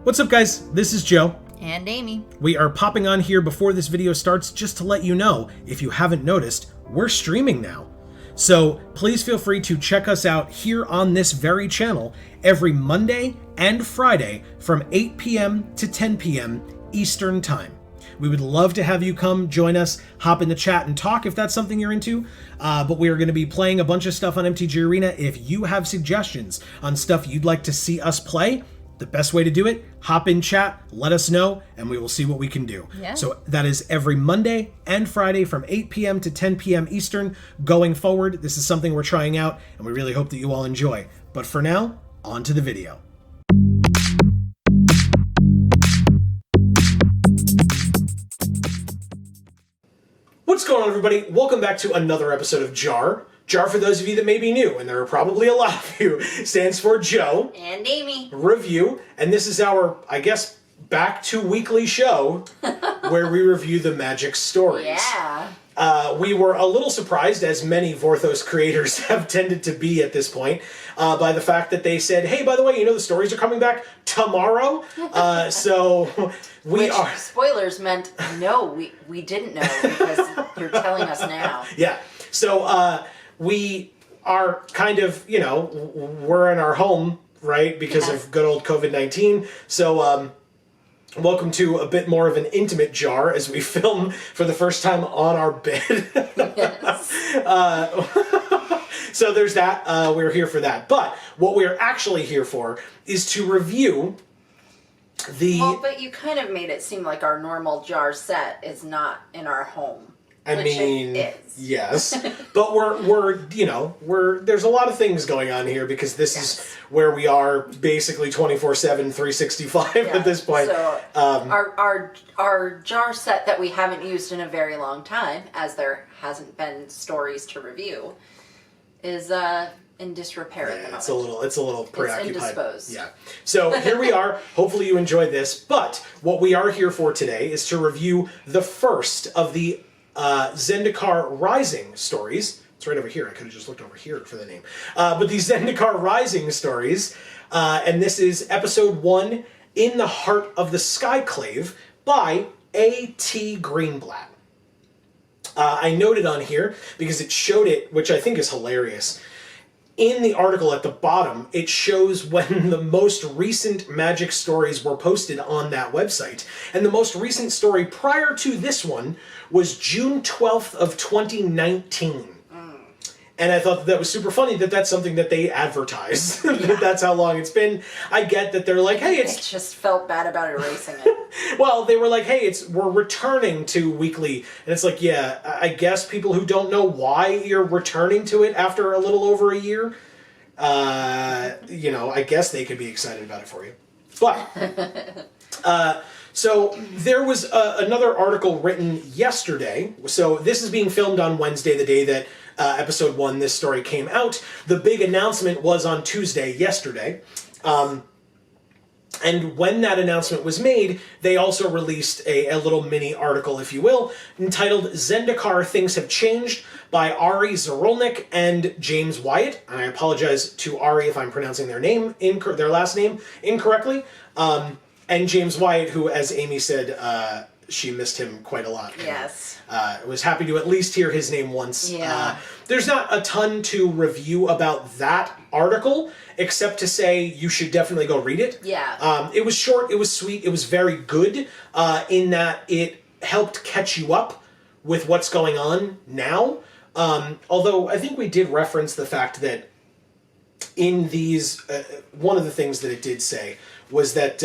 What's up, guys? This is Joe. And Amy. We are popping on here before this video starts just to let you know, if you haven't noticed, we're streaming now. So please feel free to check us out here on this very channel every Monday and Friday from 8 p.m. to 10 p.m. Eastern Time. We would love to have you come join us, hop in the chat and talk if that's something you're into. But we are going to be playing a bunch of stuff on MTG Arena. If you have suggestions on stuff you'd like to see us play, the best way to do it, hop in chat, let us know, and we will see what we can do. Yeah. So that is every Monday and Friday from 8 p.m. to 10 p.m. Eastern going forward. This is something we're trying out, and we really hope that you all enjoy. But for now, on to the video. What's going on, everybody? Welcome back to another episode of JaAR. JaAR, for those of you that may be new, and there are probably a lot of you, stands for Joe. And Amy. Review. And this is our, I guess, back to weekly show where we review the Magic stories. Yeah. We were a little surprised, as many Vorthos creators have tended to be at this point, by the fact that they said, hey, by the way, you know the stories are coming back tomorrow? So we are... Spoilers meant, no, we didn't know because you're telling us now. Yeah. So we are kind of, you know, we're in our home, right, because of good old COVID-19. So welcome to a bit more of an intimate JaAR as we film for the first time on our bed. Yes. So there's that. We're here for that. But what we're actually here for is to review the... Well, but you kind of made it seem like our normal JaAR set is not in our home. I mean, it is. Yes, but there's a lot of things going on here because this is where we are basically 24/7, 365 at this point. So our JaAR set that we haven't used in a very long time, as there hasn't been stories to review, is in disrepair at the moment. It's a little preoccupied. It's indisposed. Yeah. So here we are. Hopefully you enjoy this. But what we are here for today is to review the first of the Zendikar Rising stories. It's right over here. I could have just looked over here for the name. But the Zendikar Rising stories, and this is episode 1, In the Heart of the Skyclave, by A.T. Greenblatt. I noted on here, because it showed it, which I think is hilarious, in the article at the bottom, it shows when the most recent Magic stories were posted on that website. And the most recent story prior to this one was June 12th of 2019. And I thought that was super funny that that's something that they advertise. That that's how long it's been. I get that they're like, hey, it's... I just felt bad about erasing it. Well, they were like, hey, we're returning to weekly. And it's like, yeah, I guess people who don't know why you're returning to it after a little over a year, I guess they could be excited about it for you. But... So there was another article written yesterday. So this is being filmed on Wednesday, the day that episode 1, this story, came out. The big announcement was on Tuesday, yesterday. And when that announcement was made, they also released a little mini article, if you will, entitled Zendikar Things Have Changed by Ari Zarolnik and James Wyatt. And I apologize to Ari if I'm pronouncing their last name incorrectly. And James Wyatt, who, as Amy said, she missed him quite a lot. Yes. Was happy to at least hear his name once. Yeah. There's not a ton to review about that article, except to say you should definitely go read it. Yeah. It was short, it was sweet, it was very good in that it helped catch you up with what's going on now. Although I think we did reference the fact that in these, one of the things that it did say was that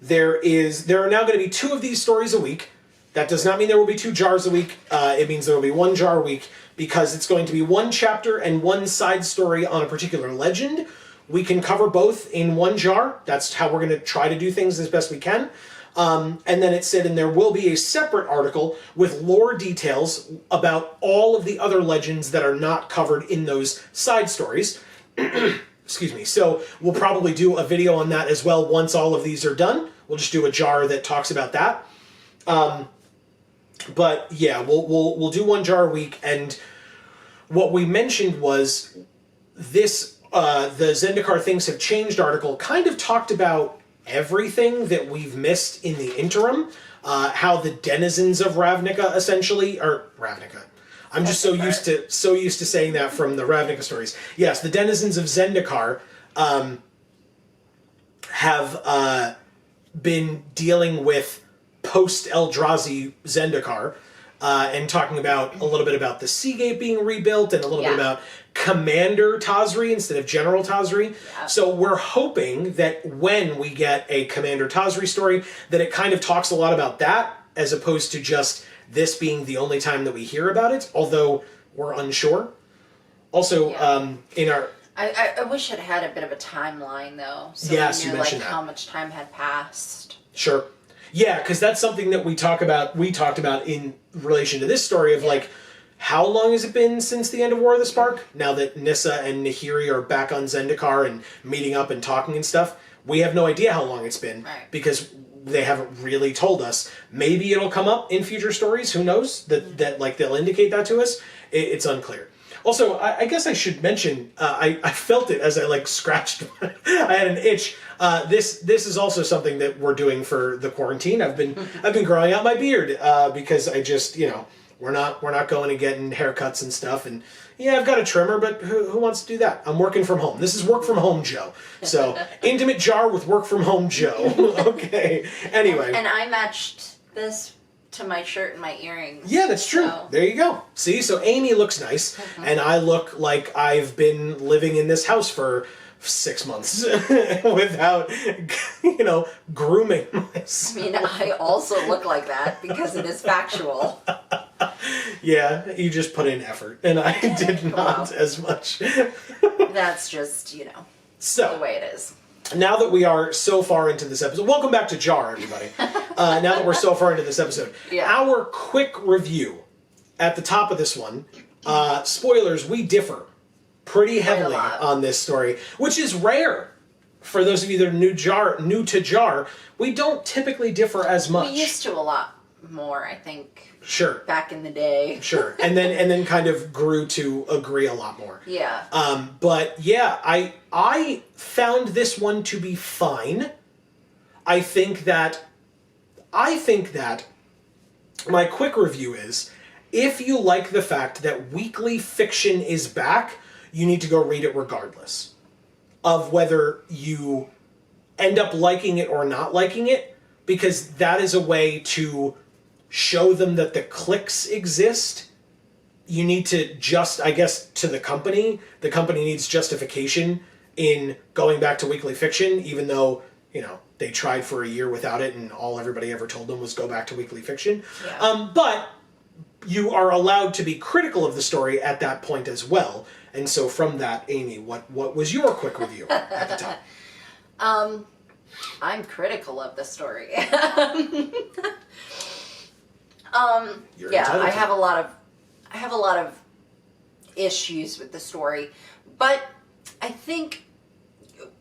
there are now going to be 2 of these stories a week. That does not mean there will be 2 JaARs a week. It means there will be 1 JaAR a week because it's going to be 1 chapter and 1 side story on a particular legend. We can cover both in 1 JaAR. That's how we're going to try to do things as best we can. And then it said, and there will be a separate article with lore details about all of the other legends that are not covered in those side stories. Excuse me. So we'll probably do a video on that as well once all of these are done. We'll just do a JaAR that talks about that. But yeah, we'll do 1 JaAR a week. And what we mentioned was this the Zendikar Things Have Changed article kind of talked about everything that we've missed in the interim. How the denizens of Ravnica essentially, or Ravnica. I'm just so used to saying that from the Ravnica stories. Yes, the denizens of Zendikar have been dealing with post Eldrazi Zendikar, and talking about a little bit about the Seagate being rebuilt and a little bit about Commander Tazri instead of General Tazri. Yeah. So we're hoping that when we get a Commander Tazri story, that it kind of talks a lot about that as opposed to just this being the only time that we hear about it, although we're unsure. Also, in our... I wish it had a bit of a timeline, though. So yes, we knew, you mentioned that. how much time had passed. Sure. Yeah, because that's something that we talked about in relation to this story of like, how long has it been since the end of War of the Spark? Now that Nissa and Nahiri are back on Zendikar and meeting up and talking and stuff, we have no idea how long it's been because they haven't really told us. Maybe it'll come up in future stories. Who knows? That like they'll indicate that to us. It's unclear. Also, I guess I should mention, I felt it as I like scratched. I had an itch. This is also something that we're doing for the quarantine. I've been growing out my beard because I just we're not going and getting haircuts and stuff. And yeah, I've got a trimmer, but who wants to do that? I'm working from home. This is work from home Joe. So intimate JaAR with work from home Joe. Okay. Anyway. And I matched this to my shirt and my earrings. Yeah, that's true. So. There you go. See, so Amy looks nice, and I look like I've been living in this house for 6 months without, grooming myself. I mean, I also look like that because it is factual. Yeah, you just put in effort, and I did not as much. That's just, so, the way it is. Now that we are so far into this episode, welcome back to JaAR, everybody. Now that we're so far into this episode, our quick review at the top of this one, spoilers, we differ pretty heavily on this story, which is rare. For those of you that are new to JaAR, we don't typically differ as much. We used to a lot more, I think. Sure. Back in the day. Sure. And then kind of grew to agree a lot more. Yeah. But yeah, I found this one to be fine. I think that my quick review is, if you like the fact that weekly fiction is back, you need to go read it regardless of whether you end up liking it or not liking it, because that is a way to show them that the clicks exist. You need to to the company needs justification in going back to weekly fiction, even though, they tried for a year without it and all everybody ever told them was go back to weekly fiction. Yeah. But you are allowed to be critical of the story at that point as well. And so from that, Amy, what was your quick review at the top? I'm critical of the story. I have a lot of issues with the story, but I think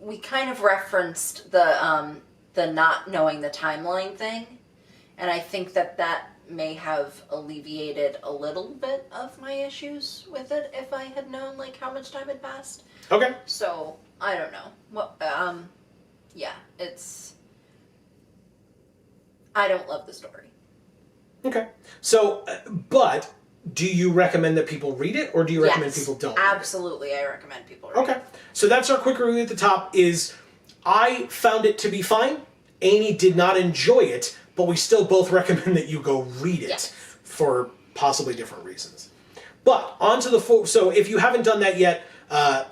we kind of referenced the not knowing the timeline thing, and I think that may have alleviated a little bit of my issues with it if I had known how much time had passed. Okay. So I don't know. Well, I don't love the story. Okay. So, but do you recommend that people read it, or do you recommend people don't read it? Absolutely, I recommend people read it. Okay. So that's our quick review at the top. Is I found it to be fine. Amy did not enjoy it, but we still both recommend that you go read it for possibly different reasons. But on to the full... So if you haven't done that yet,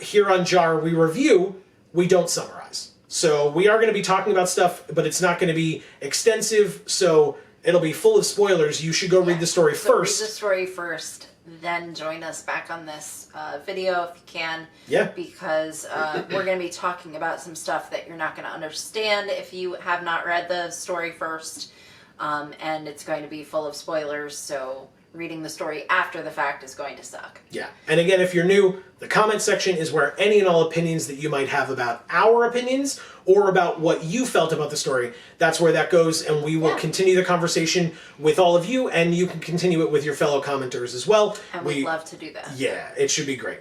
here on JaAR, we review, we don't summarize. So we are going to be talking about stuff, but it's not going to be extensive, so it'll be full of spoilers. You should go read the story first. Read the story first, then join us back on this video if you can. Yeah. Because we're going to be talking about some stuff that you're not going to understand if you have not read the story first. And it's going to be full of spoilers, so reading the story after the fact is going to suck. Yeah. And again, if you're new, the comment section is where any and all opinions that you might have about our opinions or about what you felt about the story, that's where that goes, and we will continue the conversation with all of you, and you can continue it with your fellow commenters as well. And we'd love to do that. Yeah, it should be great.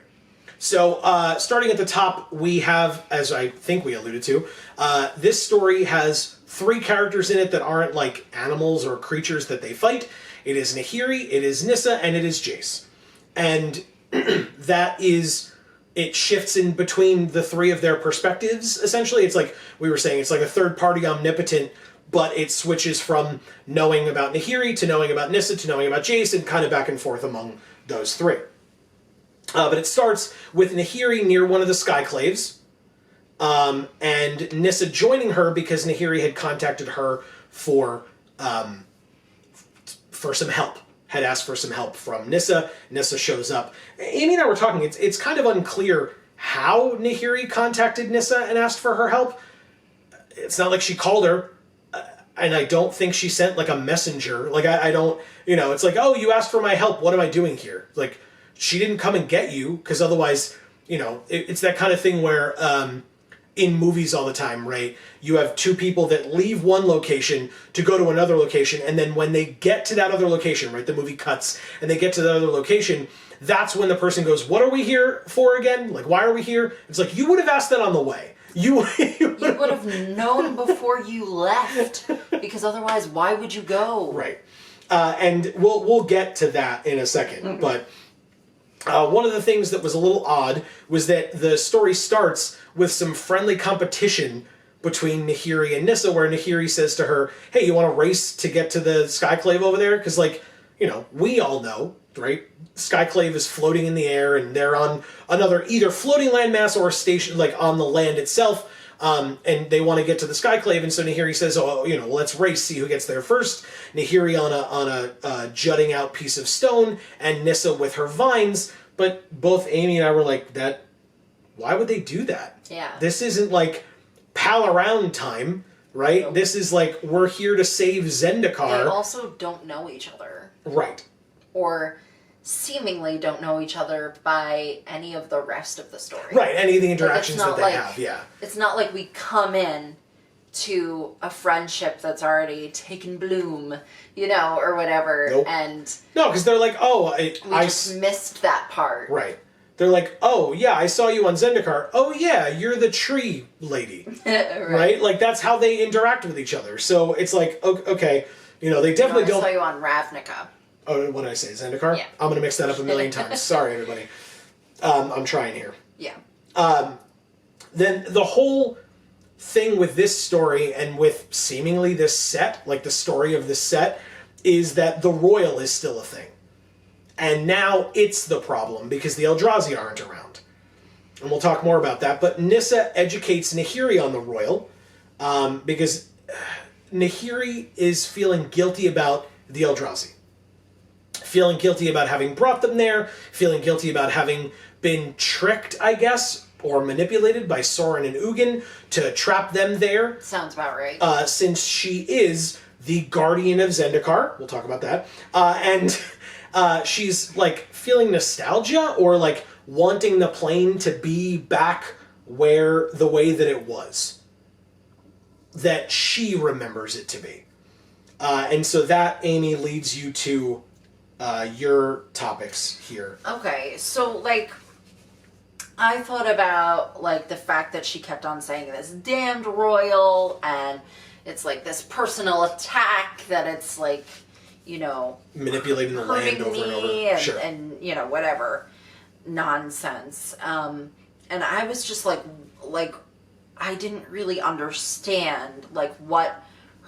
So, starting at the top, we have, as I think we alluded to, this story has 3 characters in it that aren't like animals or creatures that they fight. It is Nahiri, it is Nissa, and it is Jace. And that is, it shifts in between the 3 of their perspectives, essentially. It's like we were saying, it's like a third-party omnipotent, but it switches from knowing about Nahiri to knowing about Nissa to knowing about Jace, and kind of back and forth among those 3. But it starts with Nahiri near one of the Skyclaves, and Nissa joining her because Nahiri had contacted her for some help. Had asked for some help from Nissa. Nissa shows up. Amy and I were talking. It's kind of unclear how Nahiri contacted Nissa and asked for her help. It's not like she called her, and I don't think she sent like a messenger. Like I don't, it's like, oh, you asked for my help. What am I doing here? Like, she didn't come and get you, because otherwise, it's that kind of thing where in movies all the time, right? You have 2 people that leave one location to go to another location, and then when they get to that other location, right, the movie cuts, and they get to that other location, that's when the person goes, what are we here for again? Like, why are we here? It's like, you would have asked that on the way. You would have known before you left, because otherwise, why would you go? Right. And we'll get to that in a second, but... one of the things that was a little odd was that the story starts with some friendly competition between Nahiri and Nissa, where Nahiri says to her, hey, you want to race to get to the Skyclave over there? Because, we all know, right? Skyclave is floating in the air, and they're on another either floating landmass or a station, like, on the land itself, and they want to get to the Skyclave, and so Nahiri says, let's race, see who gets there first. Nahiri on a jutting out piece of stone, and Nissa with her vines, but both Amy and I were like, why would they do that? Yeah. This isn't like pal around time, right? Nope. This is like, we're here to save Zendikar. They also don't know each other. Right. Or seemingly don't know each other by any of the rest of the story. Right, any of the interactions that they have, yeah. It's not like we come in to a friendship that's already taken bloom, or whatever. Nope. And no, because they're like, we just missed that part. Right. They're like, oh, yeah, I saw you on Zendikar. Oh, yeah, you're the tree lady. Right? Like, that's how they interact with each other. So it's like, okay, they definitely don't... I saw you on Ravnica. Oh, what did I say? Zendikar? Yeah. I'm going to mix that up a million times. Sorry, everybody. I'm trying here. Yeah. Then the whole thing with this story and with seemingly this set, like the story of this set, is that the Royal is still a thing. And now it's the problem because the Eldrazi aren't around. And we'll talk more about that. But Nissa educates Nahiri on the Royal because Nahiri is feeling guilty about the Eldrazi. Feeling guilty about having brought them there, feeling guilty about having been tricked, I guess, or manipulated by Sorin and Ugin to trap them there. Sounds about right. Since she is the guardian of Zendikar. We'll talk about that. And she's, like, feeling nostalgia or, like, wanting the plane to be back where the way that it was. That she remembers it to be. And so that, Amy, leads you to your topics here. Okay, so, like, I thought about, like, the fact that she kept on saying this damned royal, and it's, like, this personal attack that it's, like, manipulating the land over and over. And, sure. and, whatever nonsense. And I was just, like, I didn't really understand, like, what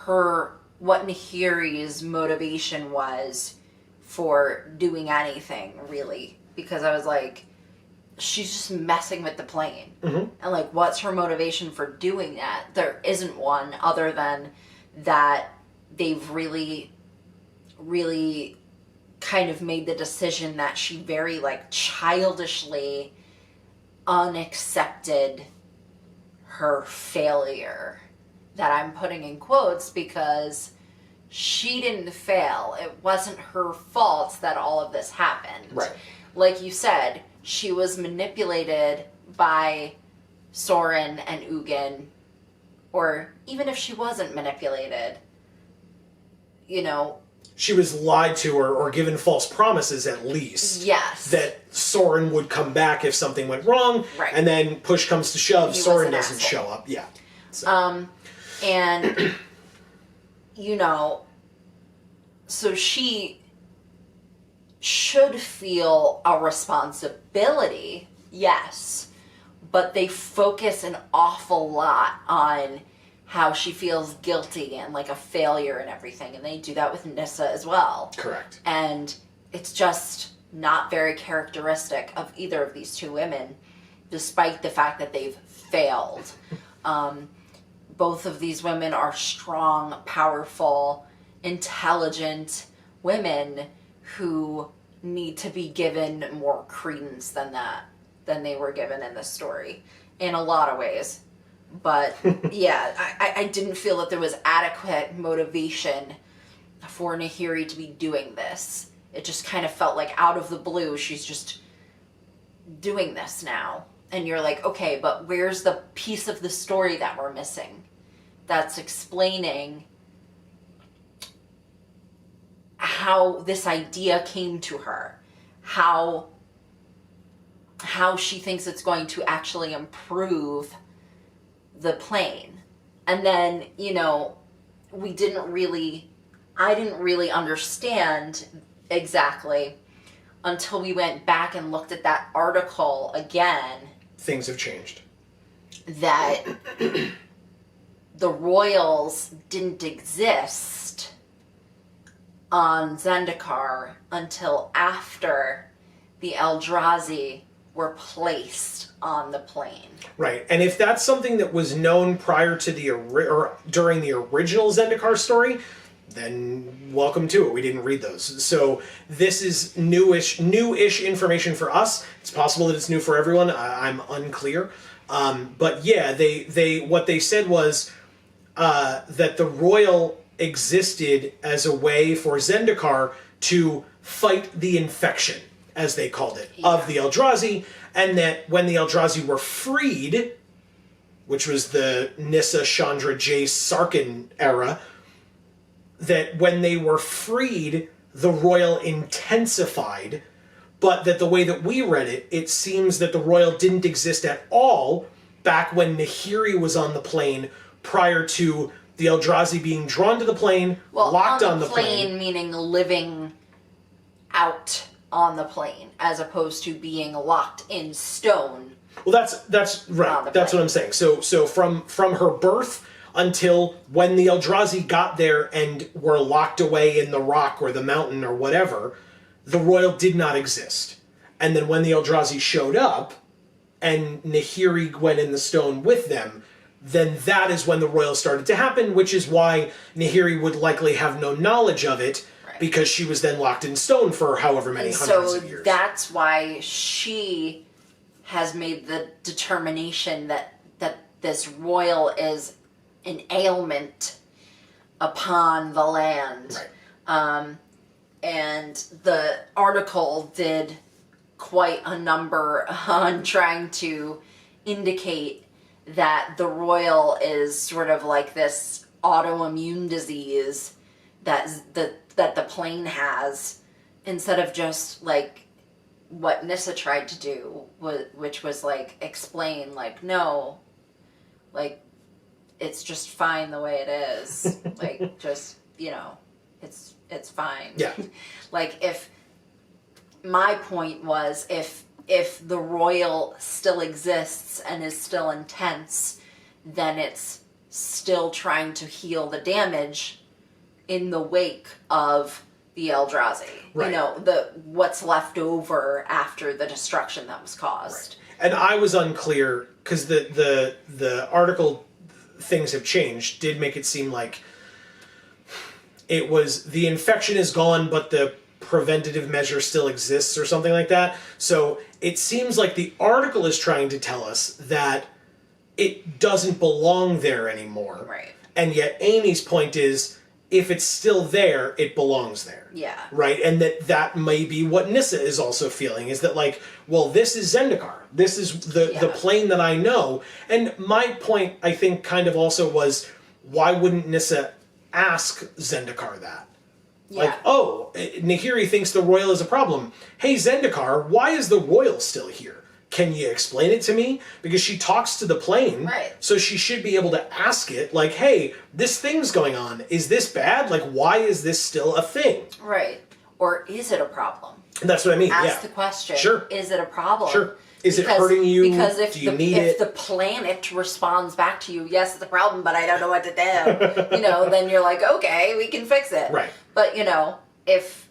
Nahiri's motivation was for doing anything, really. Because I was like, she's just messing with the plane. Mm-hmm. And, like, what's her motivation for doing that? There isn't one other than that they've really, really kind of made the decision that she very, like, childishly unaccepted her failure. That I'm putting in quotes because she didn't fail. It wasn't her fault that all of this happened. Right. Like you said, she was manipulated by Sorin and Ugin, or even if she wasn't manipulated, she was lied to or given false promises at least. Yes. That Soren would come back if something went wrong. Right. And then push comes to shove, He was Soren an doesn't asshole. show up. Yeah. So. And, you know, so she should feel a responsibility, yes, but they focus an awful lot on how she feels guilty and like a failure and everything, and they do that with Nissa as well. Correct. And it's just not very characteristic of either of these two women, despite the fact that they've failed. Both of these women are strong, powerful, intelligent women who need to be given more credence than they were given in this story in a lot of ways. But yeah, I didn't feel that there was adequate motivation for Nahiri to be doing this. It just kind of felt like out of the blue, she's just doing this now. And you're like, okay, but where's the piece of the story that we're missing that's explaining how this idea came to her, how she thinks it's going to actually improve the plane. And then, you know, I didn't really understand exactly until we went back and looked at that article again. Things have changed. That the royals didn't exist on Zendikar until after the Eldrazi were placed on the plane. Right, and if that's something that was known prior to or during the original Zendikar story, then welcome to it. We didn't read those, so this is newish information for us. It's possible that it's new for everyone. I'm unclear, but yeah, they what they said was that the royal existed as a way for Zendikar to fight the infection, as they called it, of the Eldrazi, and that when the Eldrazi were freed, which was the Nissa, Chandra, Jace, Sarkhan era, that when they were freed, the royal intensified, but that the way that we read it, it seems that the royal didn't exist at all back when Nahiri was on the plane prior to the Eldrazi being drawn to the plane, locked on the plane. Meaning living out on the plane, as opposed to being locked in stone. Well, that's right. That's what I'm saying. So from her birth until when the Eldrazi got there and were locked away in the rock or the mountain or whatever, the royal did not exist. And then when the Eldrazi showed up and Nahiri went in the stone with them, then that is when the royal started to happen, which is why Nahiri would likely have no knowledge of it, right, because she was then locked in stone for however many hundreds of years. So that's why she has made the determination that this royal is an ailment upon the land. Right. And the article did quite a number on trying to indicate that the royal is sort of like this autoimmune disease that the plane has, instead of just like what Nissa tried to do, which was like explain like, no, like it's just fine the way it is. Like, just, you know, it's fine. Yeah. Like, if my point was, if the royal still exists and is still intense, then it's still trying to heal the damage in the wake of the Eldrazi. Right. You know, what's left over after the destruction that was caused. Right. And I was unclear because the article, things have changed, did make it seem like it was the infection is gone, but the preventative measure still exists or something like that. So it seems like the article is trying to tell us that it doesn't belong there anymore. Right. And yet Amy's point is, if it's still there, it belongs there. Yeah. Right? And that may be what Nissa is also feeling, is that like, well, this is Zendikar. This is the plane that I know. And my point, I think, kind of also was, why wouldn't Nissa ask Zendikar that? Yeah. Like, oh, Nahiri thinks the Royal is a problem. Hey, Zendikar, why is the Royal still here? Can you explain it to me? Because she talks to the plane, right. So she should be able to ask it, like, hey, this thing's going on. Is this bad? Like, why is this still a thing? Right. Or is it a problem? That's what I mean, Ask the question. Sure. Is it a problem? Sure. Is it hurting you? Because if if the planet responds back to you, yes, it's a problem, but I don't know what to do, then you're like, okay, we can fix it. Right. But, if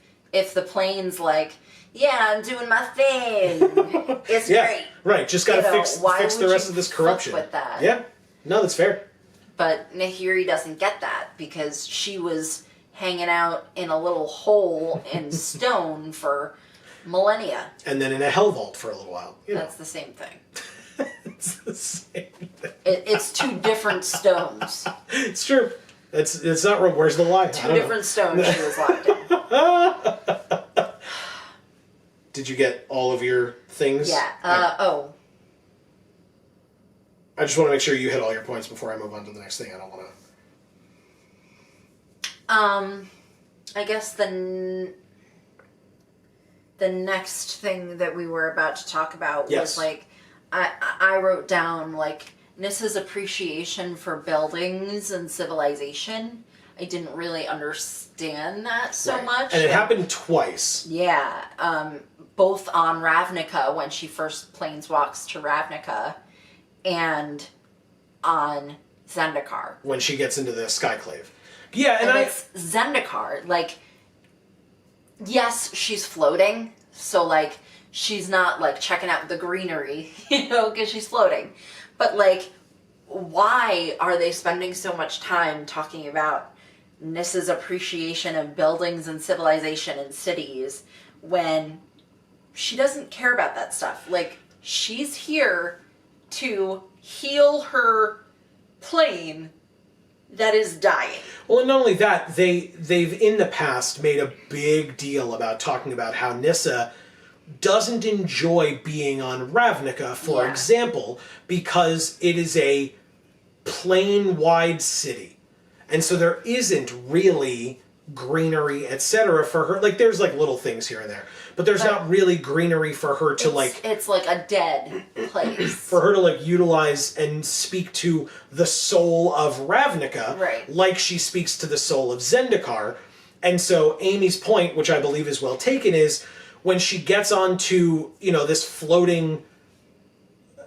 the plane's like, yeah, I'm doing my thing, it's great. Right, just gotta fix the rest of this corruption. With that? Yeah. No, that's fair. But Nahiri doesn't get that because she was hanging out in a little hole in stone for millennia. And then in a hell vault for a little while. That's the same thing. It's the same thing. It's two different stones. It's true. It's not real. Where's the lie? Two different stones she was locked in. Did you get all of your things? Yeah. I just want to make sure you hit all your points before I move on to the next thing. I don't want to... I guess the next thing that we were about to talk about was, like, I wrote down, like, Nissa's appreciation for buildings and civilization. I didn't really understand that so much. And it happened twice. Yeah. Both on Ravnica, when she first planeswalks to Ravnica, and on Zendikar. When she gets into the Skyclave. Yeah, and it's Zendikar. Like, yes, she's floating, so, like, she's not, like, checking out the greenery, because she's floating. But, like, why are they spending so much time talking about Nissa's appreciation of buildings and civilization and cities when she doesn't care about that stuff? Like, she's here to heal her plane that is dying. Well, and not only that, they've in the past made a big deal about talking about how Nissa doesn't enjoy being on Ravnica, for example, because it is a plane-wide city. And so there isn't really greenery, etc. for her. Like, there's, like, little things here and there. But there's not really greenery for her to, like... It's like a dead place. For her to, like, utilize and speak to the soul of Ravnica. Right. Like she speaks to the soul of Zendikar. And so Amy's point, which I believe is well taken, is when she gets onto, this floating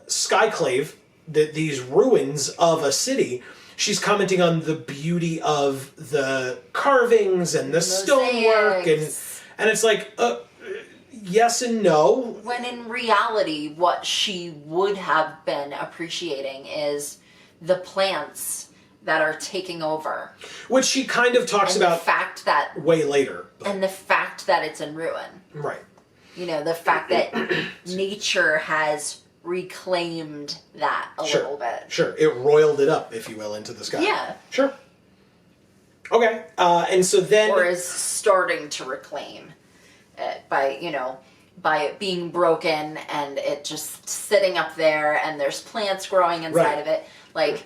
Skyclave, these ruins of a city, she's commenting on the beauty of the carvings and the stonework, and it's like, yes and no. When in reality, what she would have been appreciating is the plants that are taking over. Which she kind of talks about the fact that way later. And the fact that it's in ruin. Right. The fact that nature has reclaimed that a little bit. Sure. It roiled it up, if you will, into the sky. Yeah. Sure. Okay. And so then... Or is starting to reclaim it by it being broken and it just sitting up there and there's plants growing inside of it. Like,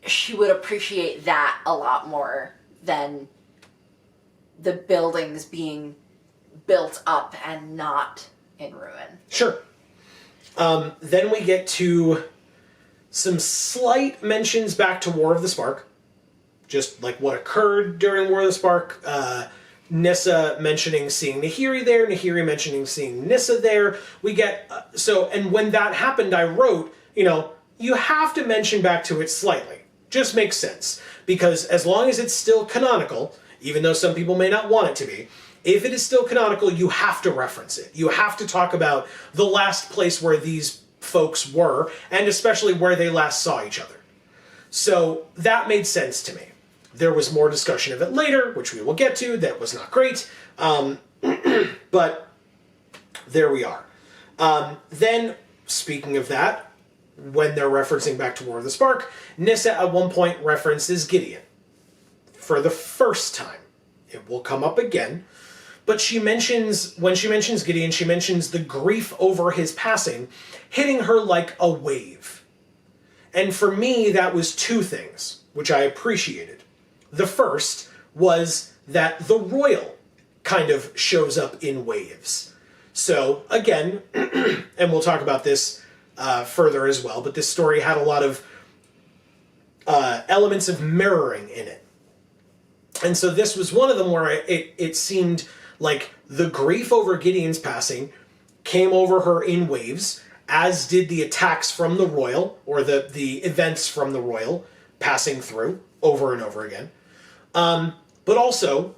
she would appreciate that a lot more than the buildings being built up and not in ruin. Sure. Then we get to some slight mentions back to War of the Spark. Just like what occurred during War of the Spark. Nissa mentioning seeing Nahiri there, Nahiri mentioning seeing Nissa there. We get, and when that happened, I wrote, you have to mention back to it slightly. Just makes sense. Because as long as it's still canonical, even though some people may not want it to be, if it is still canonical, you have to reference it. You have to talk about the last place where these folks were, and especially where they last saw each other. So that made sense to me. There was more discussion of it later, which we will get to, that was not great. But there we are. Then, speaking of that, when they're referencing back to War of the Spark, Nissa at one point references Gideon. For the first time. It will come up again. But when she mentions Gideon, she mentions the grief over his passing hitting her like a wave. And for me, that was two things, which I appreciated. The first was that the royal kind of shows up in waves. So, again, and we'll talk about this further as well, but this story had a lot of elements of mirroring in it. And so this was one of them where it seemed like the grief over Gideon's passing came over her in waves, as did the attacks from the royal, or the events from the royal passing through over and over again. But also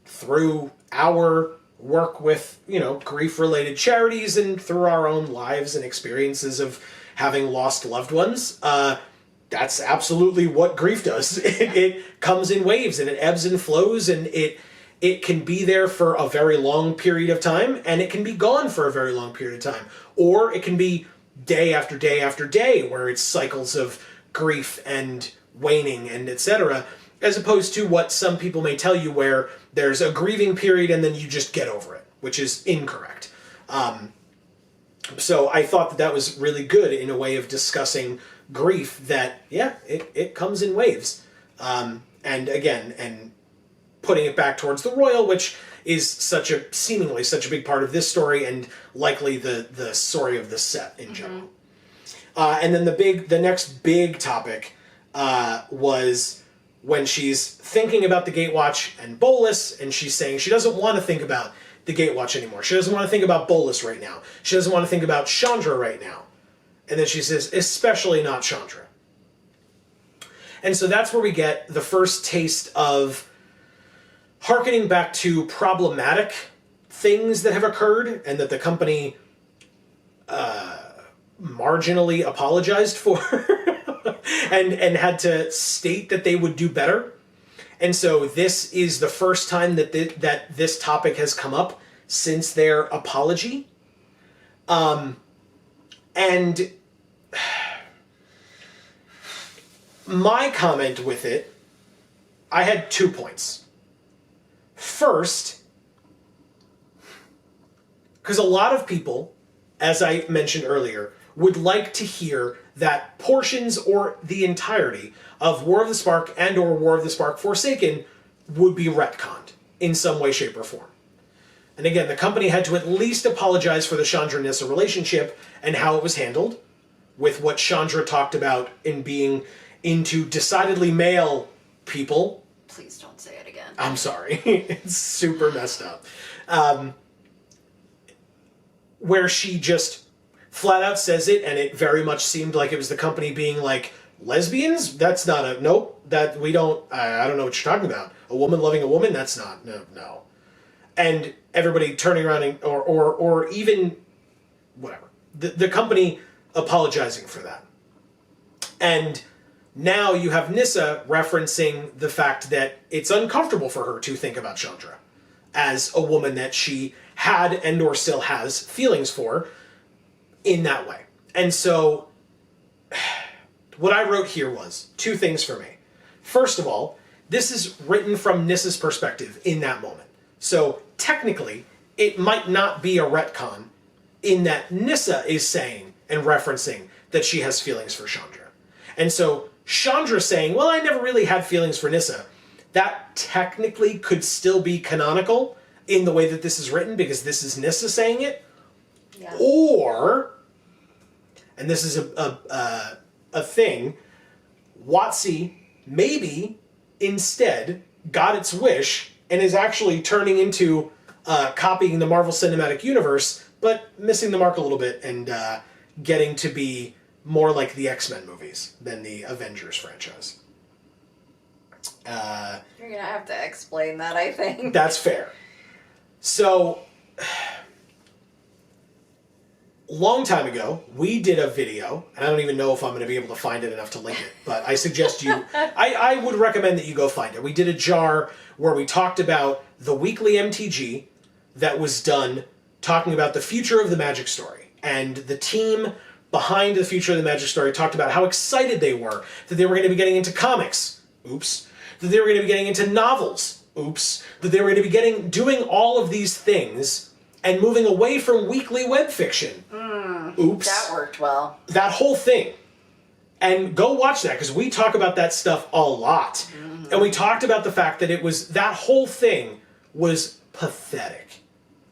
through our work with, grief-related charities and through our own lives and experiences of having lost loved ones. That's absolutely what grief does. It comes in waves and it ebbs and flows, and it can be there for a very long period of time, and it can be gone for a very long period of time. Or it can be day after day after day, where it's cycles of grief and waning and etc., as opposed to what some people may tell you, where there's a grieving period and then you just get over it, which is incorrect. So I thought that was really good in a way of discussing grief, that, it comes in waves. And again, and putting it back towards the royal, which is seemingly such a big part of this story, and likely the story of the set in general. And then the next big topic was when she's thinking about the Gatewatch and Bolus, and she's saying she doesn't want to think about the Gatewatch anymore. She doesn't want to think about Bolus right now. She doesn't want to think about Chandra right now. And then she says, especially not Chandra. And so that's where we get the first taste of hearkening back to problematic things that have occurred and that the company marginally apologized for and had to state that they would do better. And so this is the first time that this topic has come up since their apology. And my comment with it, I had 2 points. First, because a lot of people, as I mentioned earlier, would like to hear that portions or the entirety of War of the Spark and or War of the Spark Forsaken would be retconned in some way, shape, or form. And again, the company had to at least apologize for the Chandra-Nissa relationship and how it was handled, with what Chandra talked about in being into decidedly male people. Please don't say it again. I'm sorry. It's super messed up. Where she just flat out says it, and it very much seemed like it was the company being like, lesbians? That's not a... Nope. That we don't... I don't know what you're talking about. A woman loving a woman? That's not... No. And everybody turning around and, or even... Whatever. The company apologizing for that. And now you have Nissa referencing the fact that it's uncomfortable for her to think about Chandra as a woman that she had and or still has feelings for in that way. And so what I wrote here was 2 things for me. First of all, this is written from Nissa's perspective in that moment. So technically, it might not be a retcon in that Nissa is saying and referencing that she has feelings for Chandra. And so Chandra saying, well, I never really had feelings for Nissa, that technically could still be canonical in the way that this is written, because this is Nissa saying it. Yeah. Or, and this is a thing, WotC maybe instead got its wish and is actually turning into copying the Marvel Cinematic Universe, but missing the mark a little bit and getting to be more like the X-Men movies than the Avengers franchise. You're going to have to explain that, I think. That's fair. So, long time ago, we did a video, and I don't even know if I'm going to be able to find it enough to link it, but I suggest you... I would recommend that you go find it. We did a JaAR where we talked about the weekly MTG that was done talking about the future of the Magic story. And the team behind the future of the Magic story talked about how excited they were that they were going to be getting into comics. Oops. That they were going to be getting into novels. Oops. That they were going to be doing all of these things and moving away from weekly web fiction. Oops. That worked well. That whole thing. And go watch that, because we talk about that stuff a lot. Mm-hmm. And we talked about the fact that that whole thing was pathetic.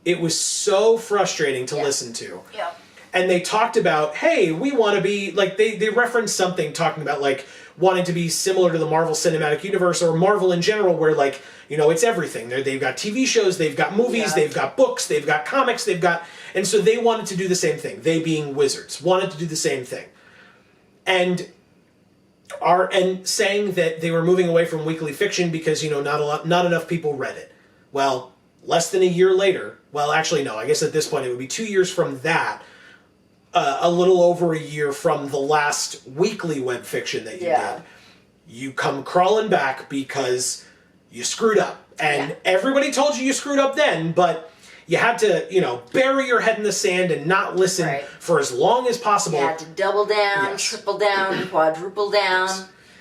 It was so frustrating to listen to. Yeah. And they talked about, hey, we want to be, like, they referenced something talking about, like, wanting to be similar to the Marvel Cinematic Universe, or Marvel in general, where, like, you know, it's everything. They've got TV shows, they've got movies, they've got books, they've got comics, and so they wanted to do the same thing. They, being Wizards, wanted to do the same thing. And saying that they were moving away from weekly fiction because, you know, not enough people read it. Well, less than a year later, well, actually, no, I guess at this point it would be 2 years from that, a little over a year from the last weekly web fiction that you did, you come crawling back because you screwed up. And everybody told you screwed up then, but you had to, you know, bury your head in the sand and not listen for as long as possible. You had to double down, triple down, quadruple down,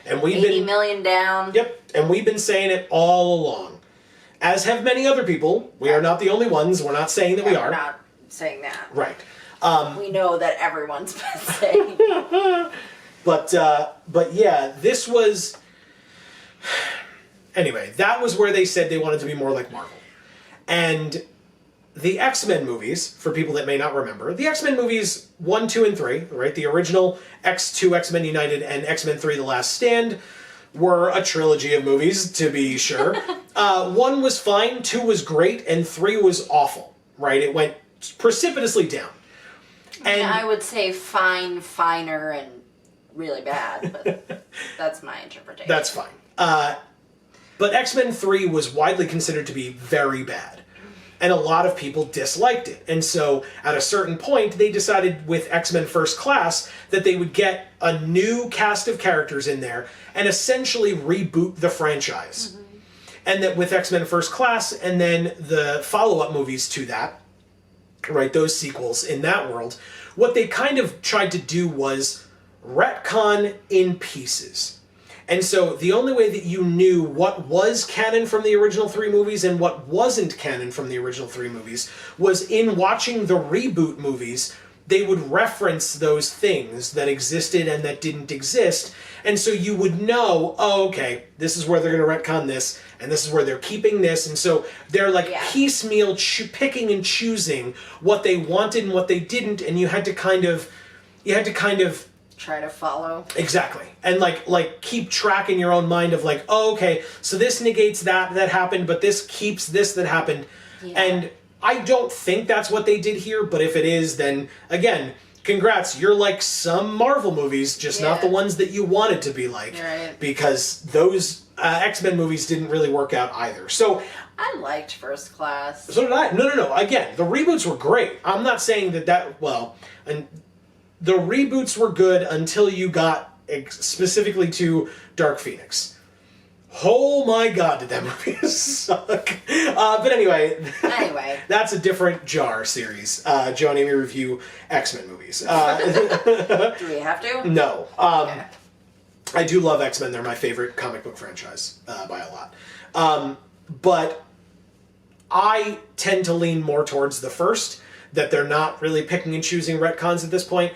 and we've 80 million down. Yep, and we've been saying it all along. As have many other people. We are not the only ones. We're not saying that we are. We're not saying that. Right. We know that everyone's been saying. But yeah, this was... Anyway, that was where they said they wanted to be more like Marvel. And the X-Men movies, for people that may not remember, the X-Men movies 1, 2, and 3, right? The original X2, X-Men United, and X-Men 3, The Last Stand, were a trilogy of movies, to be sure. 1 was fine, 2 was great, and 3 was awful, right? It went precipitously down. And I would say fine, finer, and really bad, but that's my interpretation. That's fine. But X-Men 3 was widely considered to be very bad. And a lot of people disliked it. And so, at a certain point, they decided with X-Men First Class that they would get a new cast of characters in there and essentially reboot the franchise. Mm-hmm. And that with X-Men First Class and then the follow-up movies to that, right, those sequels in that world, what they kind of tried to do was retcon in pieces. And so the only way that you knew what was canon from the original 3 movies and what wasn't canon from the original 3 movies was in watching the reboot movies. They would reference those things that existed and that didn't exist. And so you would know, oh, okay, this is where they're going to retcon this, and this is where they're keeping this. And so they're like piecemeal picking and choosing what they wanted and what they didn't, and you had to kind of try to follow. Exactly. And like keep track in your own mind of like, oh, okay, so this negates that happened, but this keeps this that happened. Yeah. And I don't think that's what they did here, but if it is, then again, congrats, you're like some Marvel movies, just not the ones that you wanted to be like. Right. Because those X-Men movies didn't really work out either. So I liked First Class. So did I. No. Again, the reboots were great. I'm not saying and the reboots were good until you got specifically to Dark Phoenix. Oh my god, did that movie suck. But anyway, that's a different JaAR series. Joe and Amy review X-Men movies. Do we have to? No. I do love X-Men. They're my favorite comic book franchise by a lot. But I tend to lean more towards the first, that they're not really picking and choosing retcons at this point.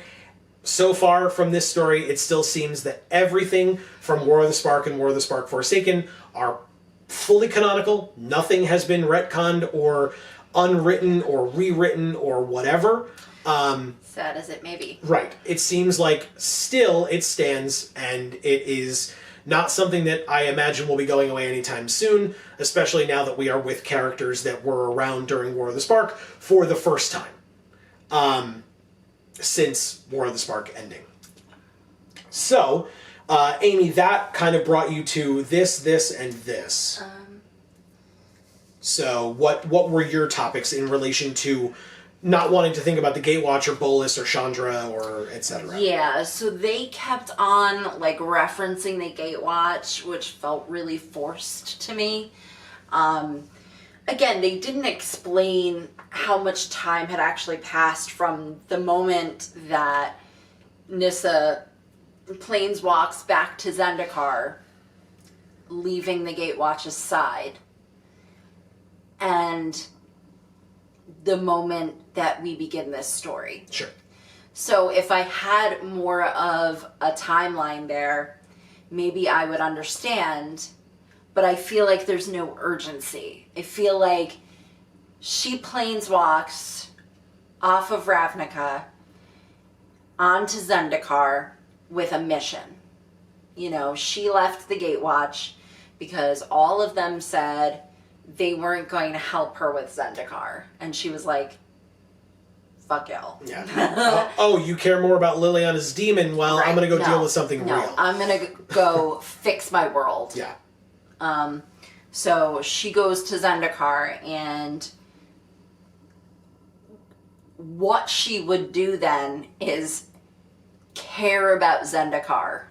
So far from this story, it still seems that everything from War of the Spark and War of the Spark Forsaken are fully canonical. Nothing has been retconned or unwritten or rewritten or whatever. Sad as it may be. Right. It seems like still it stands, and it is not something that I imagine will be going away anytime soon, especially now that we are with characters that were around during War of the Spark for the first time. Since War of the Spark ending. So, Amy, that kind of brought you to this, and this. So, what were your topics in relation to not wanting to think about the Gatewatch or Bolus or Chandra or etc.? Yeah, so they kept on like referencing the Gatewatch, which felt really forced to me. Again, they didn't explain how much time had actually passed from the moment that Nyssa planeswalks back to Zendikar, leaving the Gatewatch's side, and the moment that we begin this story. Sure. So if I had more of a timeline there, maybe I would understand, but I feel like there's no urgency. I feel like she planeswalks off of Ravnica onto Zendikar with a mission. You know, she left the Gatewatch because all of them said they weren't going to help her with Zendikar. And she was like, fuck y'all. Yeah. Oh, you care more about Liliana's demon? Well, Right. I'm going to go No. deal with something real. I'm going to go fix my world. Yeah. So she goes to Zendikar, and what she would do then is care about Zendikar.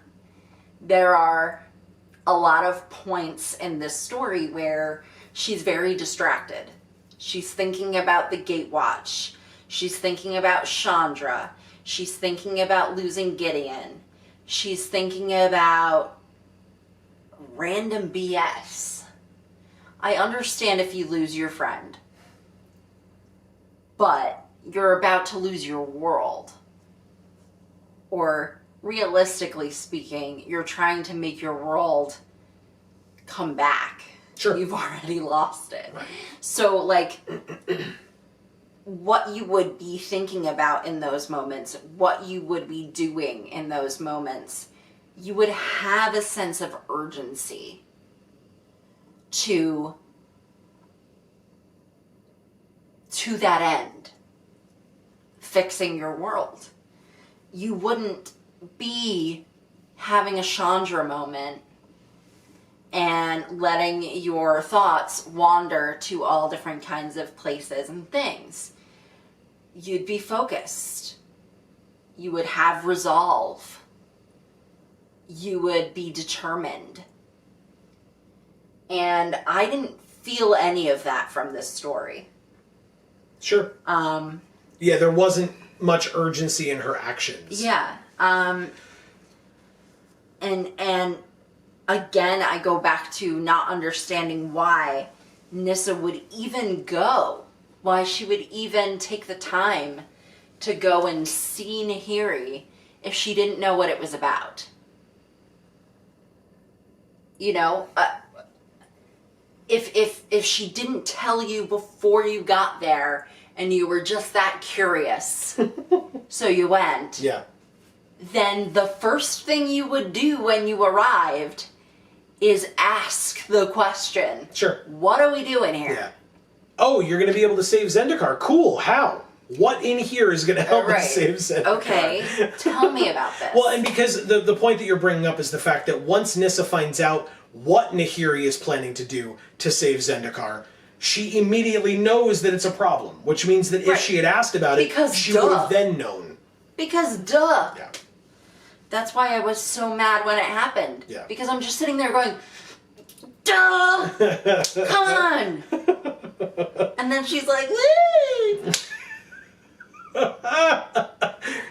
There are a lot of points in this story where she's very distracted. She's thinking about the Gatewatch. She's thinking about Chandra. She's thinking about losing Gideon. She's thinking about random BS. I understand if you lose your friend, but you're about to lose your world. Or realistically speaking, you're trying to make your world come back. Sure. You've already lost it. Right. So, like, what you would be thinking about in those moments, what you would be doing in those moments, you would have a sense of urgency to that end, fixing your world. You wouldn't be having a Chandra moment and letting your thoughts wander to all different kinds of places and things. You'd be focused. You would have resolve. You would be determined. And I didn't feel any of that from this story. Sure. Yeah, there wasn't much urgency in her actions. Yeah. And again, I go back to not understanding why Nissa would even go. Why she would even take the time to go and see Nahiri if she didn't know what it was about. You know, if she didn't tell you before you got there and you were just that curious, so you went, Yeah. then the first thing you would do when you arrived is ask the question. Sure. What are we doing here? Yeah. Oh, you're going to be able to save Zendikar. Cool. How? What in here is going to help us save Zendikar? Okay, tell me about this. Well, and because the point that you're bringing up is the fact that once Nissa finds out what Nahiri is planning to do to save Zendikar, she immediately knows that it's a problem, which means that if Right. she had asked about it, Because she duh. would have then known. Because duh. Yeah. That's why I was so mad when it happened. Yeah. Because I'm just sitting there going, duh! Come on! And then she's like, woo!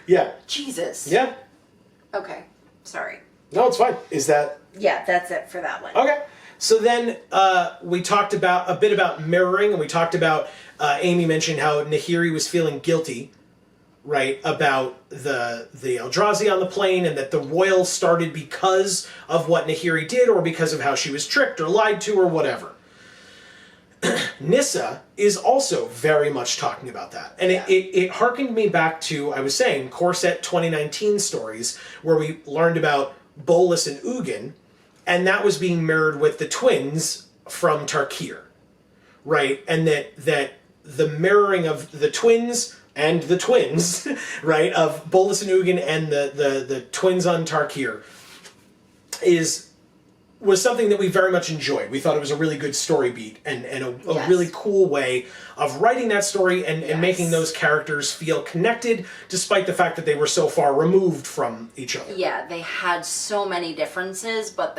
Yeah. Jesus. Yeah. Okay, sorry. No, it's fine. Is that... Yeah, that's it for that one. Okay. So then we talked about a bit about mirroring, and we talked about, Amy mentioned how Nahiri was feeling guilty, right, about the Eldrazi on the plane, and that the royal started because of what Nahiri did, or because of how she was tricked or lied to or whatever. Nissa is also very much talking about that. And it harkened me back to, I was saying, Core Set 2019 stories, where we learned about Bolas and Ugin, and that was being mirrored with the twins from Tarkir, right? And that the mirroring of the twins and the twins, right, of Bolas and Ugin and the twins on Tarkir was something that we very much enjoyed. We thought it was a really good story beat and a Yes. really cool way of writing that story and making those characters feel connected, despite the fact that they were so far removed from each other. Yeah, they had so many differences, but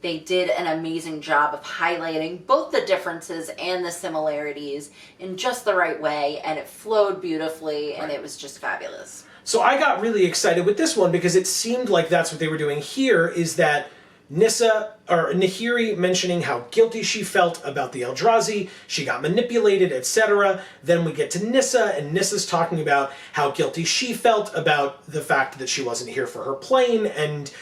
they did an amazing job of highlighting both the differences and the similarities in just the right way, and it flowed beautifully, and it was just fabulous. So I got really excited with this one because it seemed like that's what they were doing here, is that Nahiri mentioning how guilty she felt about the Eldrazi, she got manipulated, etc. Then we get to Nissa, and Nissa's talking about how guilty she felt about the fact that she wasn't here for her plane, and,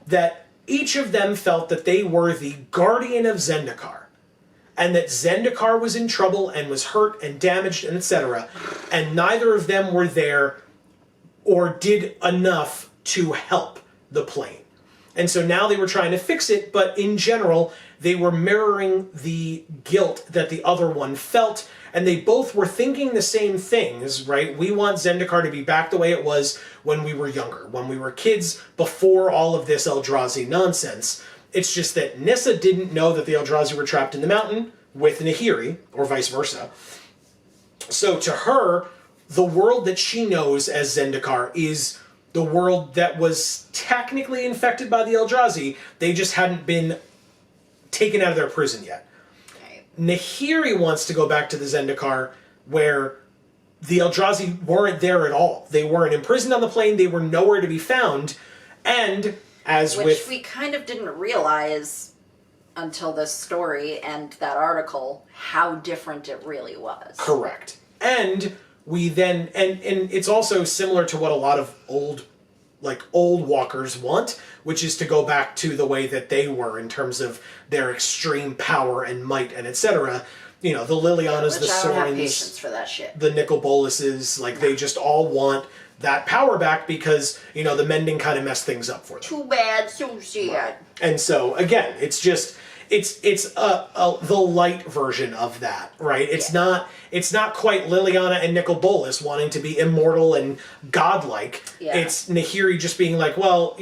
that each of them felt that they were the guardian of Zendikar. And that Zendikar was in trouble and was hurt and damaged and etc. And neither of them were there or did enough to help the plane. And so now they were trying to fix it, but in general, they were mirroring the guilt that the other one felt, and they both were thinking the same things, right? We want Zendikar to be back the way it was when we were younger, when we were kids, before all of this Eldrazi nonsense. It's just that Nissa didn't know that the Eldrazi were trapped in the mountain with Nahiri, or vice versa. So to her, the world that she knows as Zendikar is the world that was technically infected by the Eldrazi. They just hadn't been taken out of their prison yet. Okay. Nahiri wants to go back to the Zendikar where the Eldrazi weren't there at all. They weren't imprisoned on the plane. They were nowhere to be found. And Which we kind of didn't realize until this story and that article how different it really was. Correct. And we then, and it's also similar to what a lot of old walkers want, which is to go back to the way that they were in terms of their extreme power and might and etc. The Lilianas, the Sorens, I don't have patience for that shit. The Nicol Boluses, they just all want that power back because, the mending kind of messed things up for them. Too bad, so sad. Right. And so, again, it's just, it's the light version of that, right? It's not quite Liliana and Nicol Bolas wanting to be immortal and godlike. Yeah. It's Nahiri just being like, well,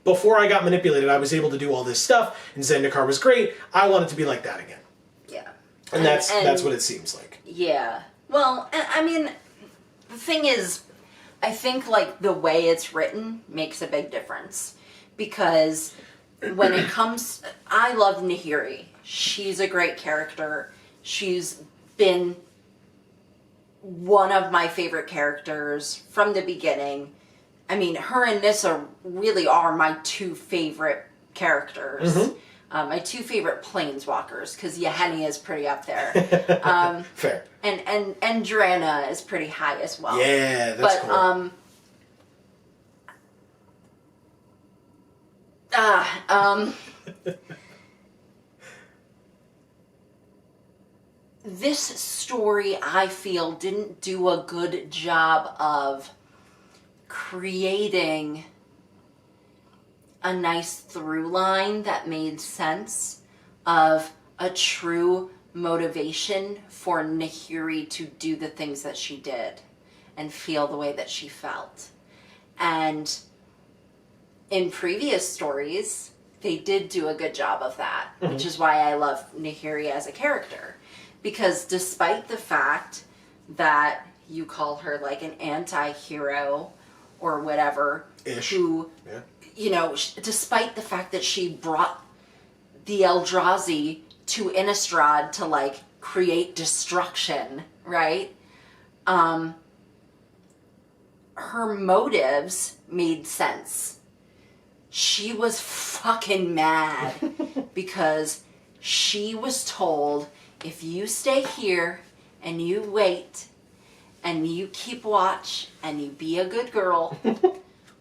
before I got manipulated, I was able to do all this stuff, and Zendikar was great. I want it to be like that again. Yeah. And that's what it seems like. Yeah. Well, I mean, the thing is, I think, the way it's written makes a big difference. Because when it comes... I love Nahiri. She's a great character. She's been one of my favorite characters from the beginning. I mean, her and Nissa really are my two favorite characters. Mm-hmm. My two favorite planeswalkers, because Yahenni is pretty up there. Fair. And Drana is pretty high as well. Yeah, that's cool. This story, I feel, didn't do a good job of creating a nice through line that made sense of a true motivation for Nahiri to do the things that she did and feel the way that she felt. And in previous stories, they did do a good job of that, mm-hmm. which is why I love Nahiri as a character. Because despite the fact that you call her an anti-hero or whatever, Ish. who, yeah. Despite the fact that she brought the Eldrazi to Innistrad to create destruction, right? Her motives made sense. She was fucking mad because she was told, if you stay here and you wait and you keep watch and you be a good girl,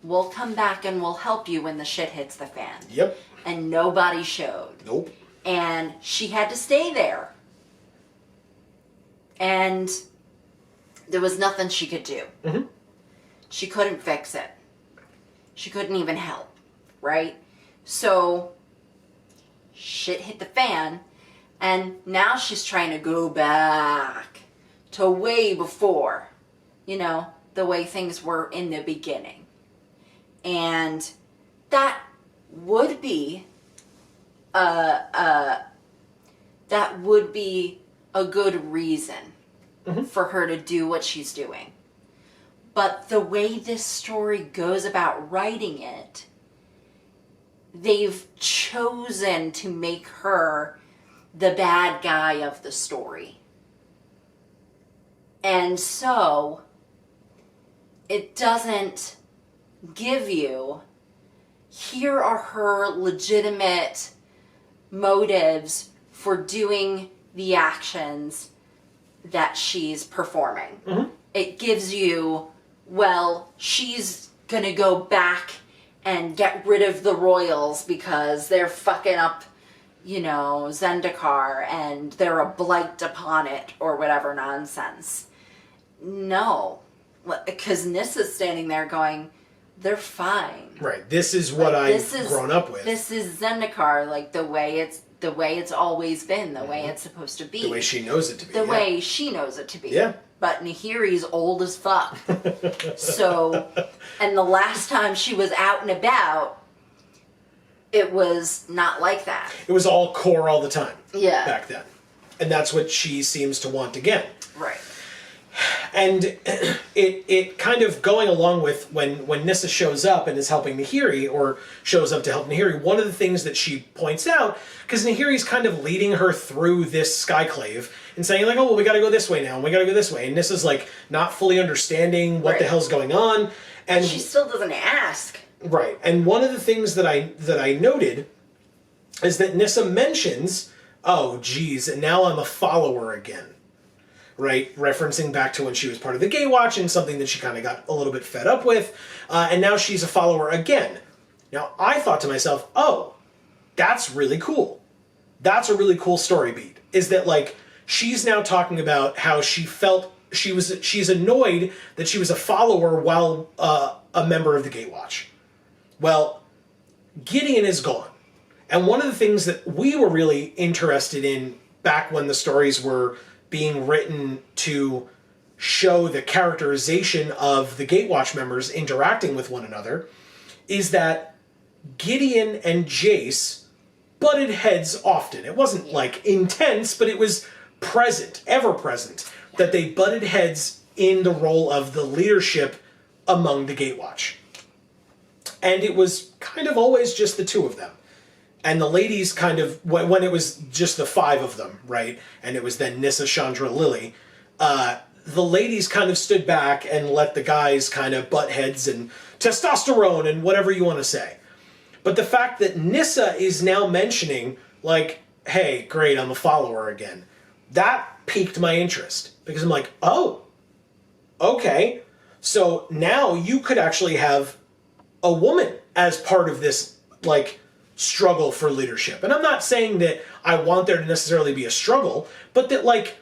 we'll come back and we'll help you when the shit hits the fan. Yep. And nobody showed. Nope. And she had to stay there. And there was nothing she could do. Mm-hmm. She couldn't fix it. She couldn't even help, right? So, shit hit the fan, and now she's trying to go back to way before, the way things were in the beginning. And that would be a good reason mm-hmm. for her to do what she's doing. But the way this story goes about writing it, they've chosen to make her the bad guy of the story. And so, it doesn't give you, here are her legitimate motives for doing the actions that she's performing. Mm-hmm. It gives you, well, she's gonna go back and get rid of the royals because they're fucking up, you know, Zendikar and they're a blight upon it or whatever nonsense. No. Because Nissa's standing there going, they're fine. Right. This is what I've grown up with. This is Zendikar, like the way it's always been, the way it's supposed to be. The way she knows it to be. The way she knows it to be. Yeah. But Nahiri's old as fuck. So, and the last time she was out and about, it was not like that. It was all core all the time. Yeah. Back then. And that's what she seems to want again. Right. And it kind of going along with when Nissa shows up and is helping Nahiri, or shows up to help Nahiri, one of the things that she points out, because Nahiri's kind of leading her through this Skyclave and saying like, oh, well, we gotta go this way now, and we gotta go this way. And Nissa's like not fully understanding what the hell's going on. And she still doesn't ask. Right. And one of the things that I noted is that Nissa mentions, oh, geez, and now I'm a follower again. Right, referencing back to when she was part of the Gatewatch and something that she kind of got a little bit fed up with, and now she's a follower again. Now, I thought to myself, oh, that's really cool. That's a really cool story beat. Is that, like, she's now talking about how she felt she's annoyed that she was a follower while a member of the Gatewatch. Well, Gideon is gone. And one of the things that we were really interested in back when the stories were being written to show the characterization of the Gatewatch members interacting with one another is that Gideon and Jace butted heads often. It wasn't like intense, but it was present, ever present, that they butted heads in the role of the leadership among the Gatewatch. And it was kind of always just the two of them. And the ladies kind of, when it was just the five of them, right, and it was then Nissa, Chandra, Lily, the ladies kind of stood back and let the guys kind of butt heads and testosterone and whatever you want to say. But the fact that Nissa is now mentioning, like, hey, great, I'm a follower again, that piqued my interest. Because I'm like, oh, okay, so now you could actually have a woman as part of this, like, struggle for leadership. And I'm not saying that I want there to necessarily be a struggle, but that, like,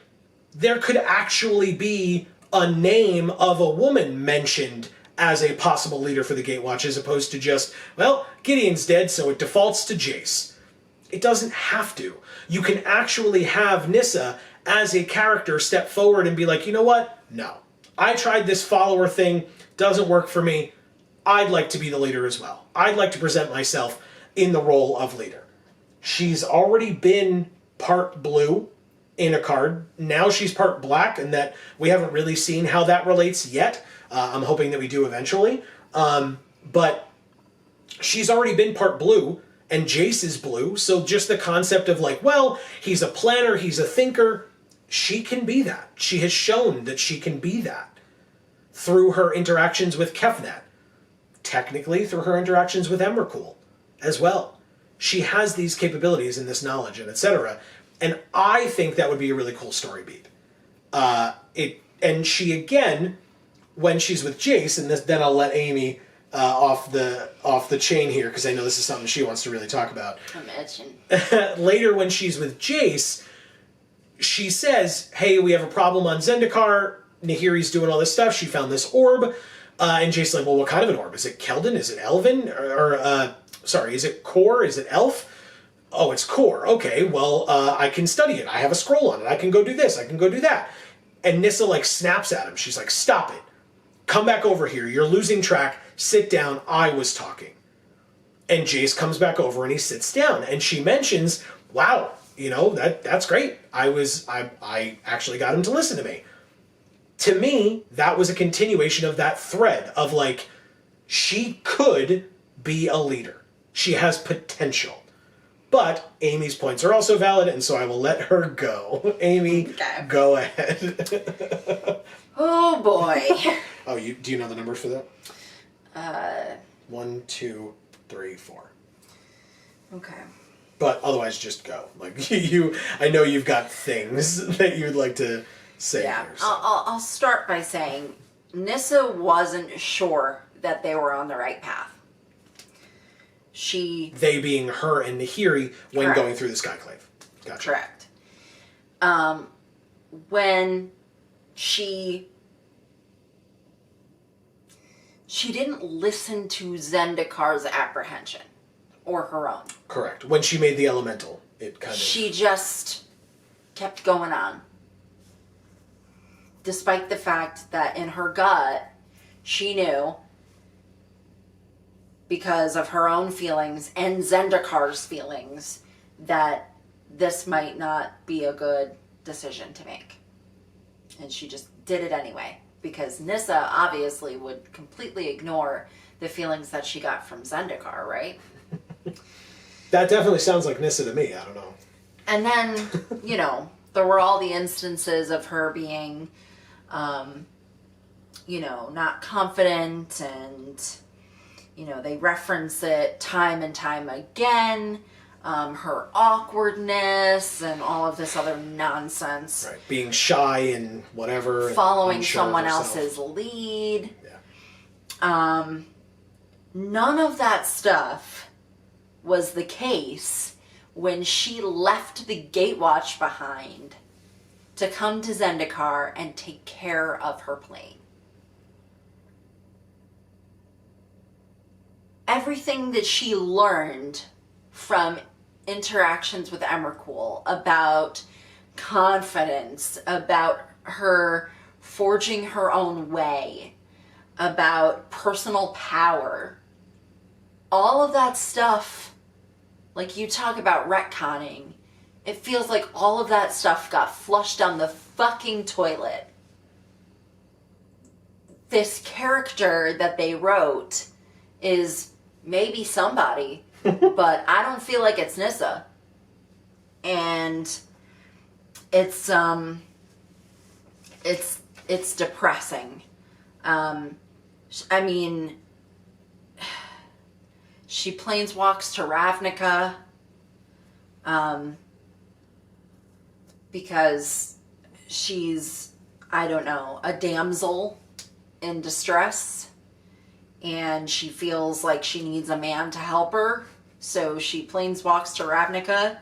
there could actually be a name of a woman mentioned as a possible leader for the Gatewatch, as opposed to just, well, Gideon's dead, so it defaults to Jace. It doesn't have to. You can actually have Nissa as a character step forward and be like, you know what? No. I tried this follower thing, doesn't work for me. I'd like to be the leader as well. I'd like to present myself in the role of leader. She's already been part blue in a card. Now she's part black, and that we haven't really seen how that relates yet. I'm hoping that we do eventually. But she's already been part blue, and Jace is blue, so just the concept of like, well, he's a planner, he's a thinker, she can be that. She has shown that she can be that through her interactions with Kefnet. Technically, through her interactions with Emrakul as well. She has these capabilities and this knowledge and etc. And I think that would be a really cool story beat. And she, again, when she's with Jace, and then I'll let Amy off the chain here, because I know this is something she wants to really talk about. I'm itching. Later, when she's with Jace, she says, hey, we have a problem on Zendikar. Nahiri's doing all this stuff. She found this orb. And Jace's like, well, what kind of an orb? Is it Keldon? Is it Elven? Is it Core? Is it Elf? Oh, it's Core. Okay, well, I can study it. I have a scroll on it. I can go do this. I can go do that. And Nissa, like, snaps at him. She's like, stop it. Come back over here. You're losing track. Sit down. I was talking. And Jace comes back over and he sits down. And she mentions, wow, you know, that's great. I actually got him to listen to me. To me, that was a continuation of that thread of, like, she could be a leader. She has potential. But Amy's points are also valid, and so I will let her go. Amy, okay. Go ahead. Oh, boy. Oh, do you know the numbers for that? 1, 2, 3, 4. Okay. But otherwise, just go. Like I know you've got things that you'd like to say Yeah, here. So. I'll start by saying Nissa wasn't sure that they were on the right path. They being her and Nahiri when Correct. going through the Skyclave. Gotcha. Correct. When she didn't listen to Zendikar's apprehension or her own. Correct. When she made the elemental, it kind of... She just kept going on. Despite the fact that in her gut, she knew, because of her own feelings and Zendikar's feelings, that this might not be a good decision to make. And she just did it anyway. Because Nissa obviously would completely ignore the feelings that she got from Zendikar, right? That definitely sounds like Nissa to me. I don't know. And then, you know, there were all the instances of her being, you know, not confident, and, you know, they reference it time and time again. Her awkwardness and all of this other nonsense. Right. Being shy and whatever. Following and unsure of someone herself. else's lead. Yeah. None of that stuff was the case when she left the Gatewatch behind to come to Zendikar and take care of her plane. Everything that she learned from interactions with Emrakul about confidence, about her forging her own way, about personal power, all of that stuff, like you talk about retconning, it feels like all of that stuff got flushed down the fucking toilet. This character that they wrote is maybe somebody, but I don't feel like it's Nissa. And it's depressing. I mean, she planeswalks to Ravnica because she's, I don't know, a damsel in distress, and she feels like she needs a man to help her. So she planeswalks to Ravnica,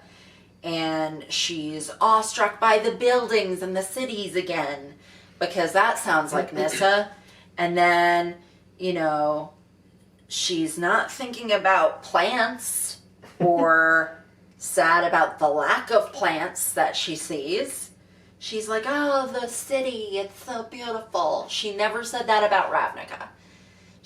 and she's awestruck by the buildings and the cities again, because that sounds like Nissa. And then, you know, she's not thinking about plants or sad about the lack of plants that she sees. She's like, oh, the city, it's so beautiful. She never said that about Ravnica.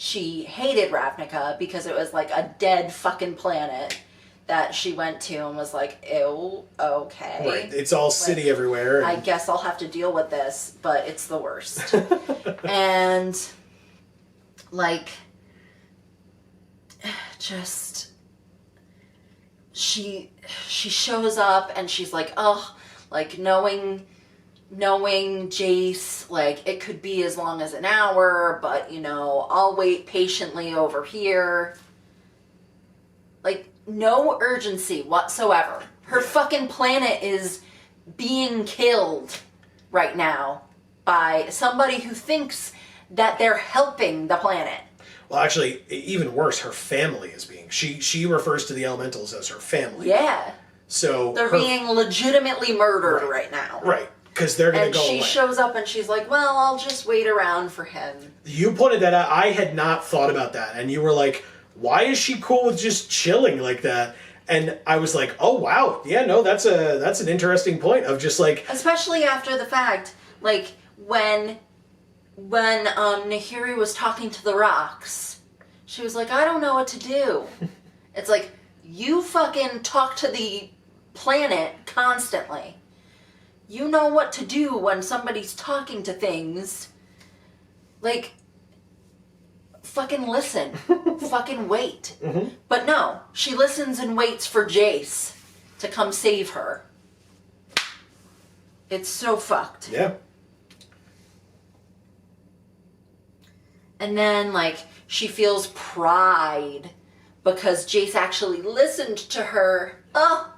She hated Ravnica because it was like a dead fucking planet that she went to and was like, ew, okay. Right. It's all city like, everywhere. I guess I'll have to deal with this, but it's the worst. And, like, just, she shows up and she's like, oh, like, knowing Jace, like, it could be as long as an hour, but, you know, I'll wait patiently over here. Like, no urgency whatsoever. Her fucking planet is being killed right now by somebody who thinks that they're helping the planet. Well, actually, even worse, her family is being... She refers to the elementals as her family. Yeah. So they're being legitimately murdered right now. Right. Because they're going to go away. And she shows up and she's like, well, I'll just wait around for him. You pointed that out. I had not thought about that. And you were like, why is she cool with just chilling like that? And I was like, oh, wow. Yeah, no, that's an interesting point of just like... Especially after the fact, like, when Nahiri was talking to the rocks, she was like, I don't know what to do. It's like, you fucking talk to the planet constantly. You know what to do when somebody's talking to things. Like, fucking listen. Fucking wait. Mm-hmm. But no, she listens and waits for Jace to come save her. It's so fucked. Yeah. And then, like, she feels pride because Jace actually listened to her. Oh,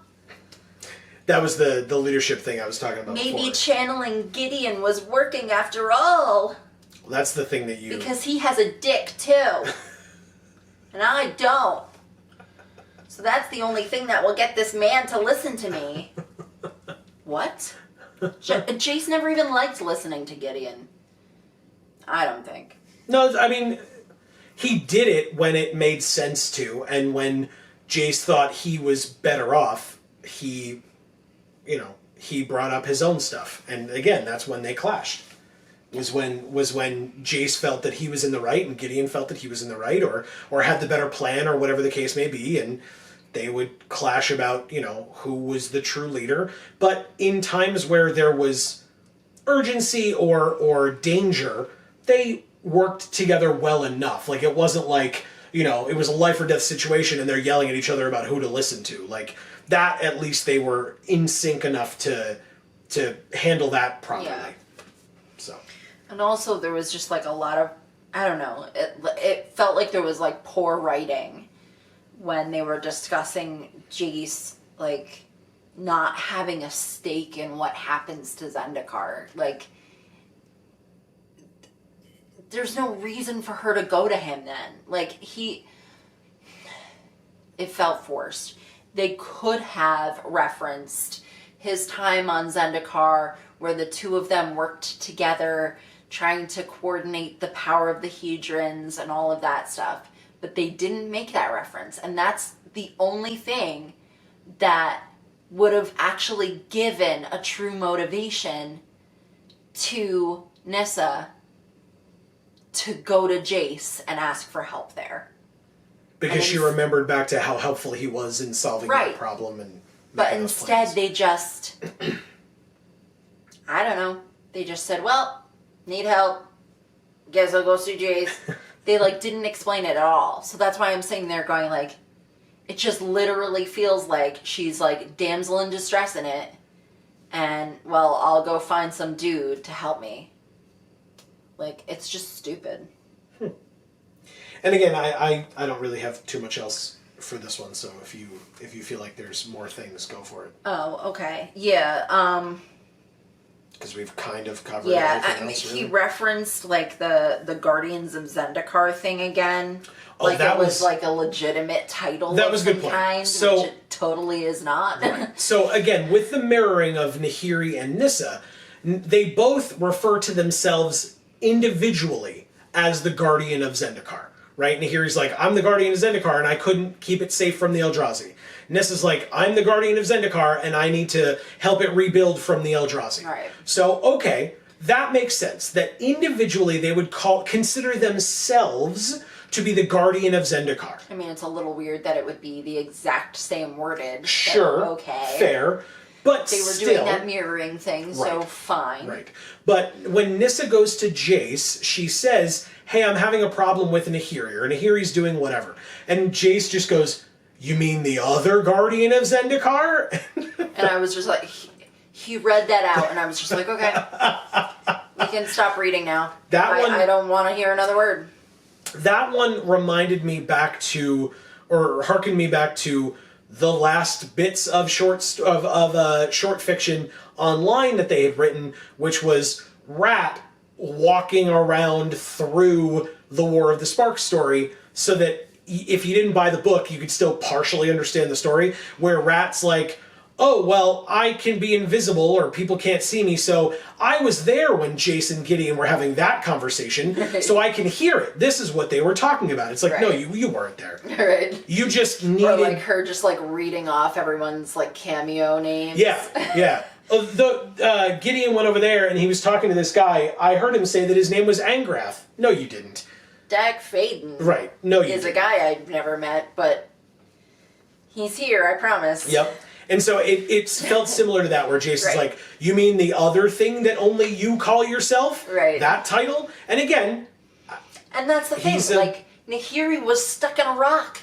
That was the leadership thing I was talking about maybe before. channeling Gideon was working after all. Well, that's the thing that you... Because he has a dick, too. And I don't. So that's the only thing that will get this man to listen to me. What? Jace never even liked listening to Gideon. I don't think. No, I mean, he did it when it made sense to, and when Jace thought he was better off, he brought up his own stuff. And again, that's when they clashed. Was when Jace felt that he was in the right and Gideon felt that he was in the right, or had the better plan, or whatever the case may be, and they would clash about, who was the true leader. But in times where there was urgency or danger, they worked together well enough. Like, it wasn't like, it was a life or death situation and they're yelling at each other about who to listen to. Like, that, at least they were in sync enough to handle that properly. Yeah. So. And also there was just like a lot of, I don't know, it felt like there was like poor writing when they were discussing Jace, like, not having a stake in what happens to Zendikar. Like, there's no reason for her to go to him then. Like, it felt forced. They could have referenced his time on Zendikar, where the two of them worked together, trying to coordinate the power of the Hedrons and all of that stuff. But they didn't make that reference. And that's the only thing that would have actually given a true motivation to Nissa to go to Jace and ask for help there. Because she remembered back to how helpful he was in solving that problem. But instead they just, I don't know, they just said, well, need help, guess I'll go see Jace. They, like, didn't explain it at all. So that's why I'm sitting there going, like, it just literally feels like she's, like, damsel in distress in it. And, well, I'll go find some dude to help me. Like, it's just stupid. And again, I don't really have too much else for this one, so if you feel like there's more things, go for it. Oh, okay. Yeah, because we've kind of covered everything else, really. He referenced, like, the Guardians of Zendikar thing again. Oh, like, that it was like a legitimate title that of was a some good point. kind, So, which it totally is not. Right. So, again, with the mirroring of Nahiri and Nissa, they both refer to themselves individually as the Guardian of Zendikar. Right? Nahiri's like, I'm the Guardian of Zendikar, and I couldn't keep it safe from the Eldrazi. Nissa's like, I'm the Guardian of Zendikar, and I need to help it rebuild from the Eldrazi. Right. So, okay, that makes sense. That individually they would consider themselves to be the Guardian of Zendikar. I mean, it's a little weird that it would be the exact same wordage. Sure. Okay. Fair. But they were still, doing that mirroring thing, so fine. Right. But when Nissa goes to Jace, she says, hey, I'm having a problem with Nahiri, or Nahiri's doing whatever. And Jace just goes, you mean the other Guardian of Zendikar? And I was just like, he read that out, and I was just like, okay, we can stop reading now. I don't want to hear another word. That one reminded me back to, or harkened me back to, the last bits of short fiction online that they had written, which was Rat walking around through the War of the Spark story, so that if you didn't buy the book, you could still partially understand the story, where Rat's like, oh, well, I can be invisible, or people can't see me, so I was there when Jace and Gideon were having that conversation, so I can hear it. This is what they were talking about. It's like, no, you weren't there. Right. You just needed... Or, like, her just, like, reading off everyone's, like, cameo names. Yeah, yeah. Gideon went over there, and he was talking to this guy. I heard him say that his name was Angrath. No, you didn't. Dag Faden. Right. No, you is didn't. A guy I've never met, but he's here, I promise. Yep. And so it felt similar to that, where Jason's like, you mean the other thing that only you call yourself? Right. That title? And again... And that's the thing, like, Nahiri was stuck in a rock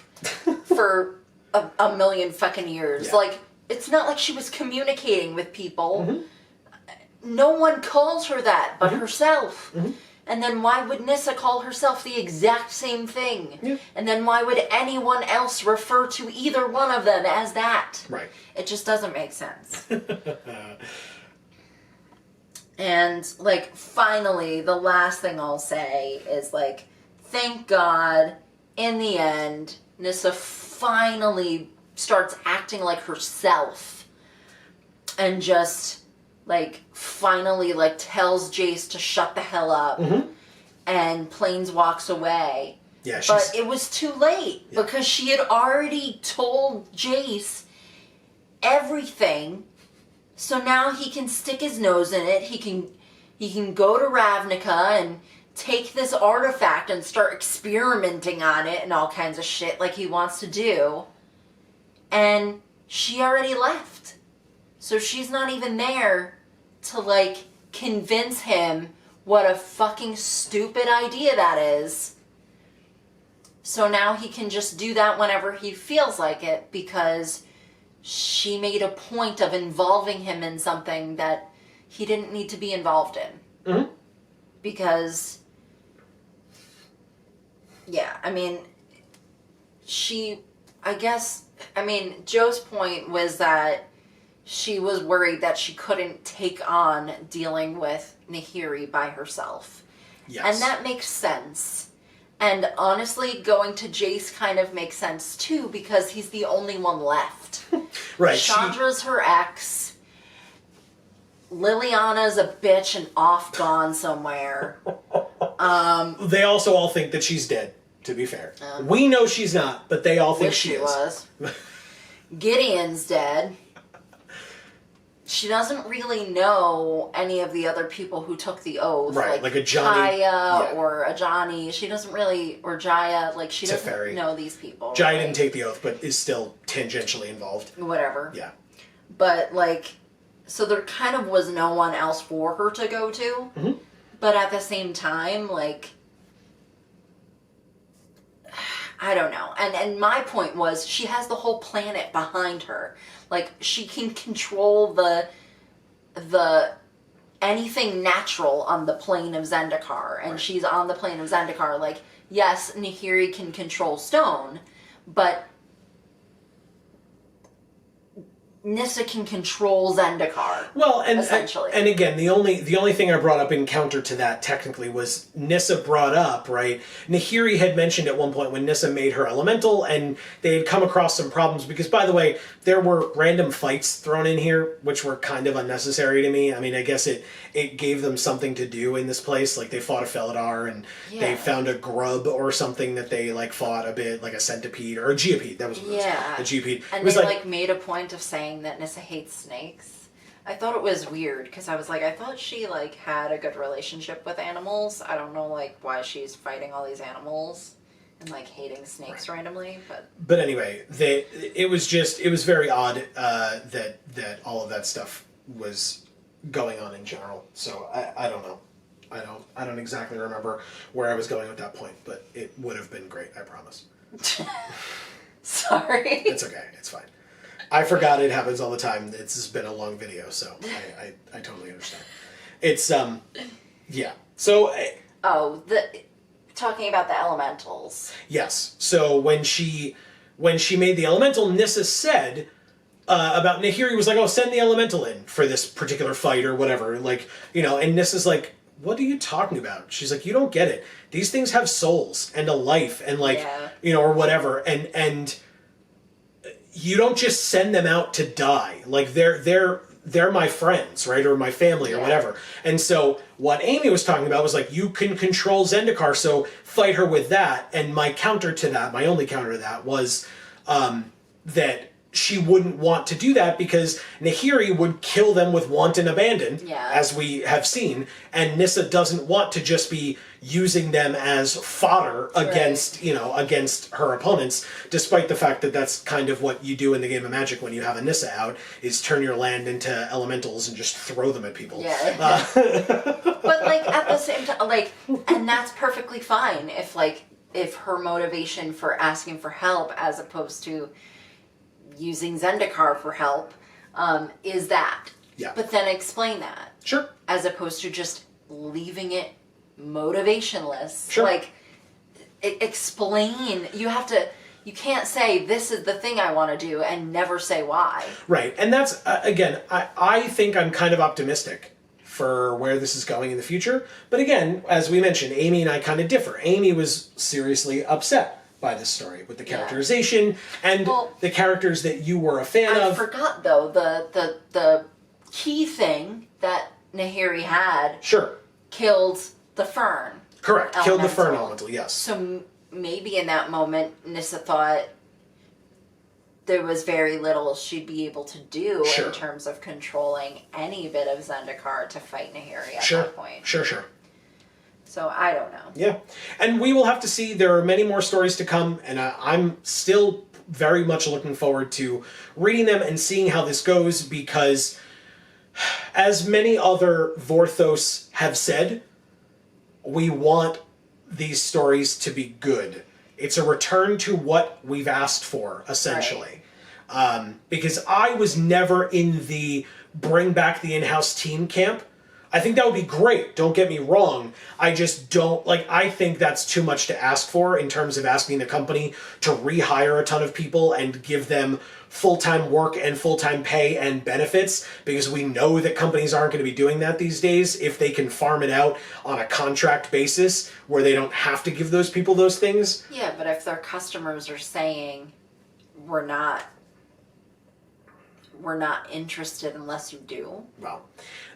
for a million fucking years. Yeah. Like, it's not like she was communicating with people. Mm-hmm. No one calls her that but herself. Mm-hmm. And then why would Nissa call herself the exact same thing? Yeah. And then why would anyone else refer to either one of them as that? Right. It just doesn't make sense. And, like, finally, the last thing I'll say is, like, thank God, in the end, Nissa finally starts acting like herself. And just, like, finally, like, tells Jace to shut the hell up. Mm-hmm. And Plains walks away. Yeah, but it was too late. Yeah. Because she had already told Jace everything. So now he can stick his nose in it. He can go to Ravnica and take this artifact and start experimenting on it and all kinds of shit like he wants to do. And she already left. So she's not even there to, like, convince him what a fucking stupid idea that is. So now he can just do that whenever he feels like it because she made a point of involving him in something that he didn't need to be involved in. Mm-hmm. Because, yeah, I mean, Joe's point was that she was worried that she couldn't take on dealing with Nahiri by herself. Yes. And that makes sense. And honestly, going to Jace kind of makes sense too, because he's the only one left. Right. Chandra's her ex. Liliana's a bitch and off gone somewhere. They also all think that she's dead, to be fair. We know she's not, but they all think she is. Was. Gideon's dead. She doesn't really know any of the other people who took the oath. Right, like a Johnny. Jaya or a Johnny. She doesn't really, or Jaya, like she doesn't Teferi. know these people. Jaya didn't take the oath, but is still tangentially involved. Whatever. Yeah. But, like, so there kind of was no one else for her to go to. Mm-hmm. But at the same time, like, I don't know. And my point was, she has the whole planet behind her. Like, she can control the anything natural on the plane of Zendikar. And she's on the plane of Zendikar. Like, yes, Nahiri can control stone, but Nissa can control Zendikar. Well, and essentially. And again, the only thing I brought up in counter to that technically was Nissa brought up, right? Nahiri had mentioned at one point when Nissa made her elemental, and they had come across some problems because, by the way, there were random fights thrown in here, which were kind of unnecessary to me. I mean, I guess it gave them something to do in this place. Like, they fought a Felidar, and they found a grub or something that they, like, fought a bit, like a centipede, or a geopede. That was what it was. A geopede. And they, like, made a point of saying that Nissa hates snakes. I thought it was weird, because I was like, I thought she, like, had a good relationship with animals. I don't know, like, why she's fighting all these animals and, like, hating snakes randomly, but anyway, it was very odd that all of that stuff was going on in general. So I don't know. I don't exactly remember where I was going at that point, but it would have been great, I promise. Sorry. It's okay. It's fine. I forgot. It happens all the time. It's just been a long video, so I totally understand. It's yeah. So talking about the elementals. Yes. So when she made the elemental, Nissa said about Nahiri was like, "Oh, send the elemental in for this particular fight or whatever." Like, you know, and Nissa's like, "What are you talking about?" She's like, "You don't get it. These things have souls and a life and like, you know, or whatever, and you don't just send them out to die. Like, they're my friends, right? Or my family or whatever." And so what Amy was talking about was like, you can control Zendikar, so fight her with that. And my counter to that, my only counter to that was that she wouldn't want to do that because Nahiri would kill them with wanton abandon, as we have seen, and Nissa doesn't want to just be using them as fodder against, you know, against her opponents, despite the fact that that's kind of what you do in the game of Magic when you have a Nissa out, is turn your land into elementals and just throw them at people. But, like, at the same time, like, and that's perfectly fine if her motivation for asking for help as opposed to using Zendikar for help is that. Yeah. But then explain that. Sure. As opposed to just leaving it motivationless. Sure. Like, explain. You can't say, this is the thing I want to do, and never say why. Right. And that's, again, I think I'm kind of optimistic for where this is going in the future. But again, as we mentioned, Amy and I kind of differ. Amy was seriously upset by this story with the characterization and the characters that you were a fan of. I forgot, though, the key thing that Nahiri had killed the fern. Correct. Elemental. Killed the fern elemental, yes. So maybe in that moment, Nissa thought there was very little she'd be able to do in terms of controlling any bit of Zendikar to fight Nahiri at that point. Sure. So I don't know. Yeah. And we will have to see. There are many more stories to come, and I'm still very much looking forward to reading them and seeing how this goes, because as many other Vorthos have said, we want these stories to be good. It's a return to what we've asked for, essentially. Right. Because I was never in the bring back the in-house team camp. I think that would be great, don't get me wrong. I just don't, I think that's too much to ask for in terms of asking the company to rehire a ton of people and give them full-time work and full-time pay and benefits, because we know that companies aren't going to be doing that these days if they can farm it out on a contract basis where they don't have to give those people those things. Yeah, but if their customers are saying, we're not interested unless you do. Well,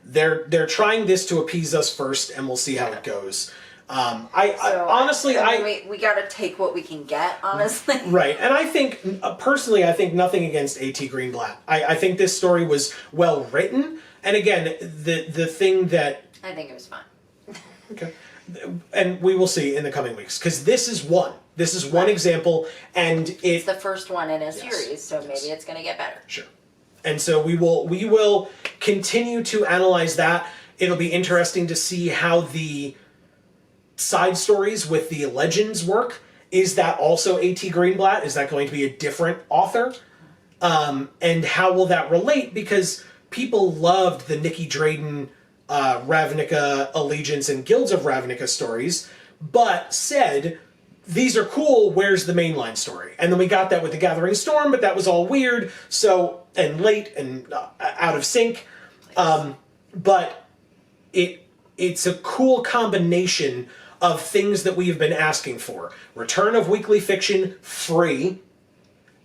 they're trying this to appease us first, and we'll see how it goes. Honestly, we got to take what we can get, honestly. Right, and I think personally, I think nothing against A.T. Greenblatt. I think this story was well written, and again, the thing that I think it was fun. Okay, and we will see in the coming weeks, because this is one. This is one example, and it's the first one in a series, so maybe it's going to get better. Sure. And so we will continue to analyze that. It'll be interesting to see how the side stories with the legends work. Is that also A.T. Greenblatt? Is that going to be a different author? And how will that relate? Because people loved the Nikki Drayden, Ravnica Allegiance and Guilds of Ravnica stories, but said, these are cool, where's the mainline story? And then we got that with the Gathering Storm, but that was all weird, and late and out of sync. But it's a cool combination of things that we have been asking for. Return of weekly fiction, free,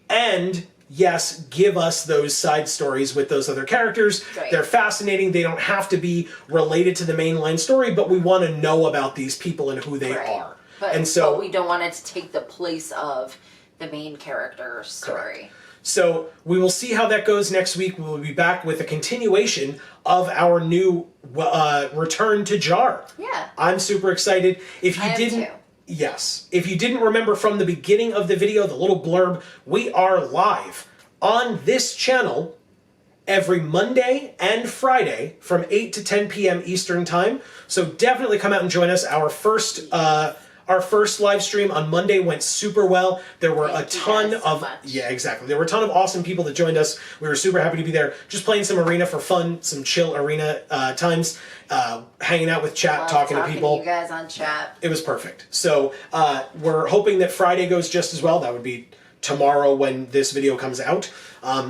and yes, give us those side stories with those other characters. Right. They're fascinating. They don't have to be related to the mainline story, but we want to know about these people and who they are. But we don't want it to take the place of the main character story. Correct. So we will see how that goes next week. We will be back with a continuation of our new return to JaAR. Yeah. I'm super excited. If you didn't, yes, if you didn't remember from the beginning of the video, the little blurb, we are live on this channel every Monday and Friday from 8 to 10 p.m. Eastern Time. So definitely come out and join us. Our first live stream on Monday went super well. There were a ton of... Yeah, exactly. There were a ton of awesome people that joined us. We were super happy to be there. Just playing some Arena for fun, some chill Arena times, hanging out with chat, talking to people. To you guys on chat. It was perfect. So we're hoping that Friday goes just as well. That would be tomorrow when this video comes out.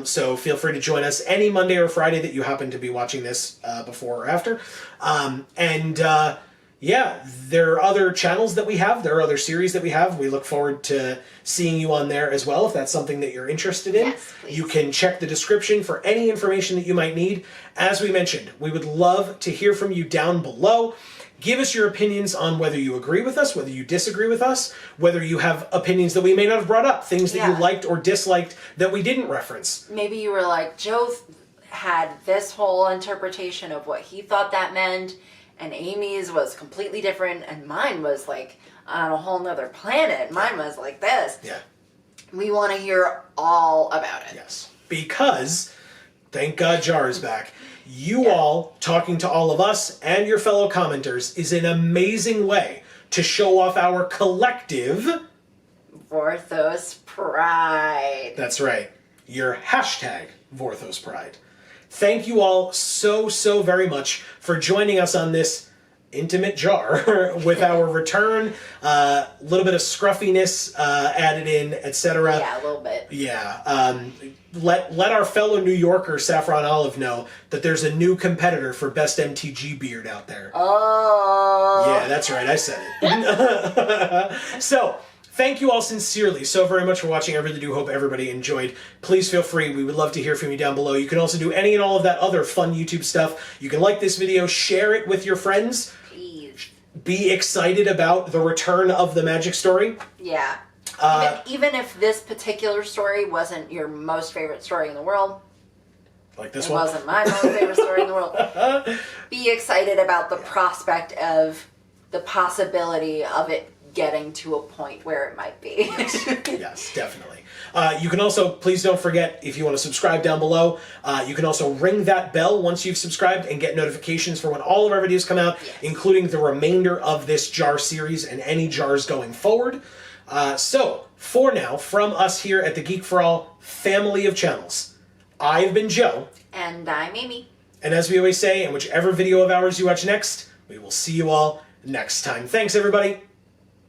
So feel free to join us any Monday or Friday that you happen to be watching this before or after. Yeah, there are other channels that we have. There are other series that we have. We look forward to seeing you on there as well if that's something that you're interested in. Yes, please. You can check the description for any information that you might need. As we mentioned, we would love to hear from you down below. Give us your opinions on whether you agree with us, whether you disagree with us, whether you have opinions that we may not have brought up, things that you liked or disliked that we didn't reference. Maybe you were like, Joe had this whole interpretation of what he thought that meant, and Amy's was completely different, and mine was like on a whole nother planet. Mine was like this. Yeah. We want to hear all about it. Yes. Because, thank God JaAR is back. You all talking to all of us and your fellow commenters is an amazing way to show off our collective Vorthos Pride. That's right. Your hashtag Vorthos Pride. Thank you all so very much for joining us on this intimate JaAR with our return, a little bit of scruffiness added in, etc. Yeah, a little bit. Yeah. Let our fellow New Yorker Saffron Olive know that there's a new competitor for best MTG beard out there. Oh. Yeah, that's right. I said it. So, thank you all sincerely so very much for watching. I really do hope everybody enjoyed. Please feel free. We would love to hear from you down below. You can also do any and all of that other fun YouTube stuff. You can like this video, share it with your friends. Please. Be excited about the return of the Magic story. Yeah. Even if this particular story wasn't your most favorite story in the world, Like this it one. wasn't my most favorite story in the world, be excited about the prospect of the possibility of it getting to a point where it might be. Yes, definitely. You can also, please don't forget, if you want to subscribe down below, you can also ring that bell once you've subscribed and get notifications for when all of our videos come out, including the remainder of this JaAR series and any JaARs going forward. So, for now, from us here at the Geek for All family of channels, I've been Joe. And I'm Amy. And as we always say, in whichever video of ours you watch next, we will see you all next time. Thanks, everybody.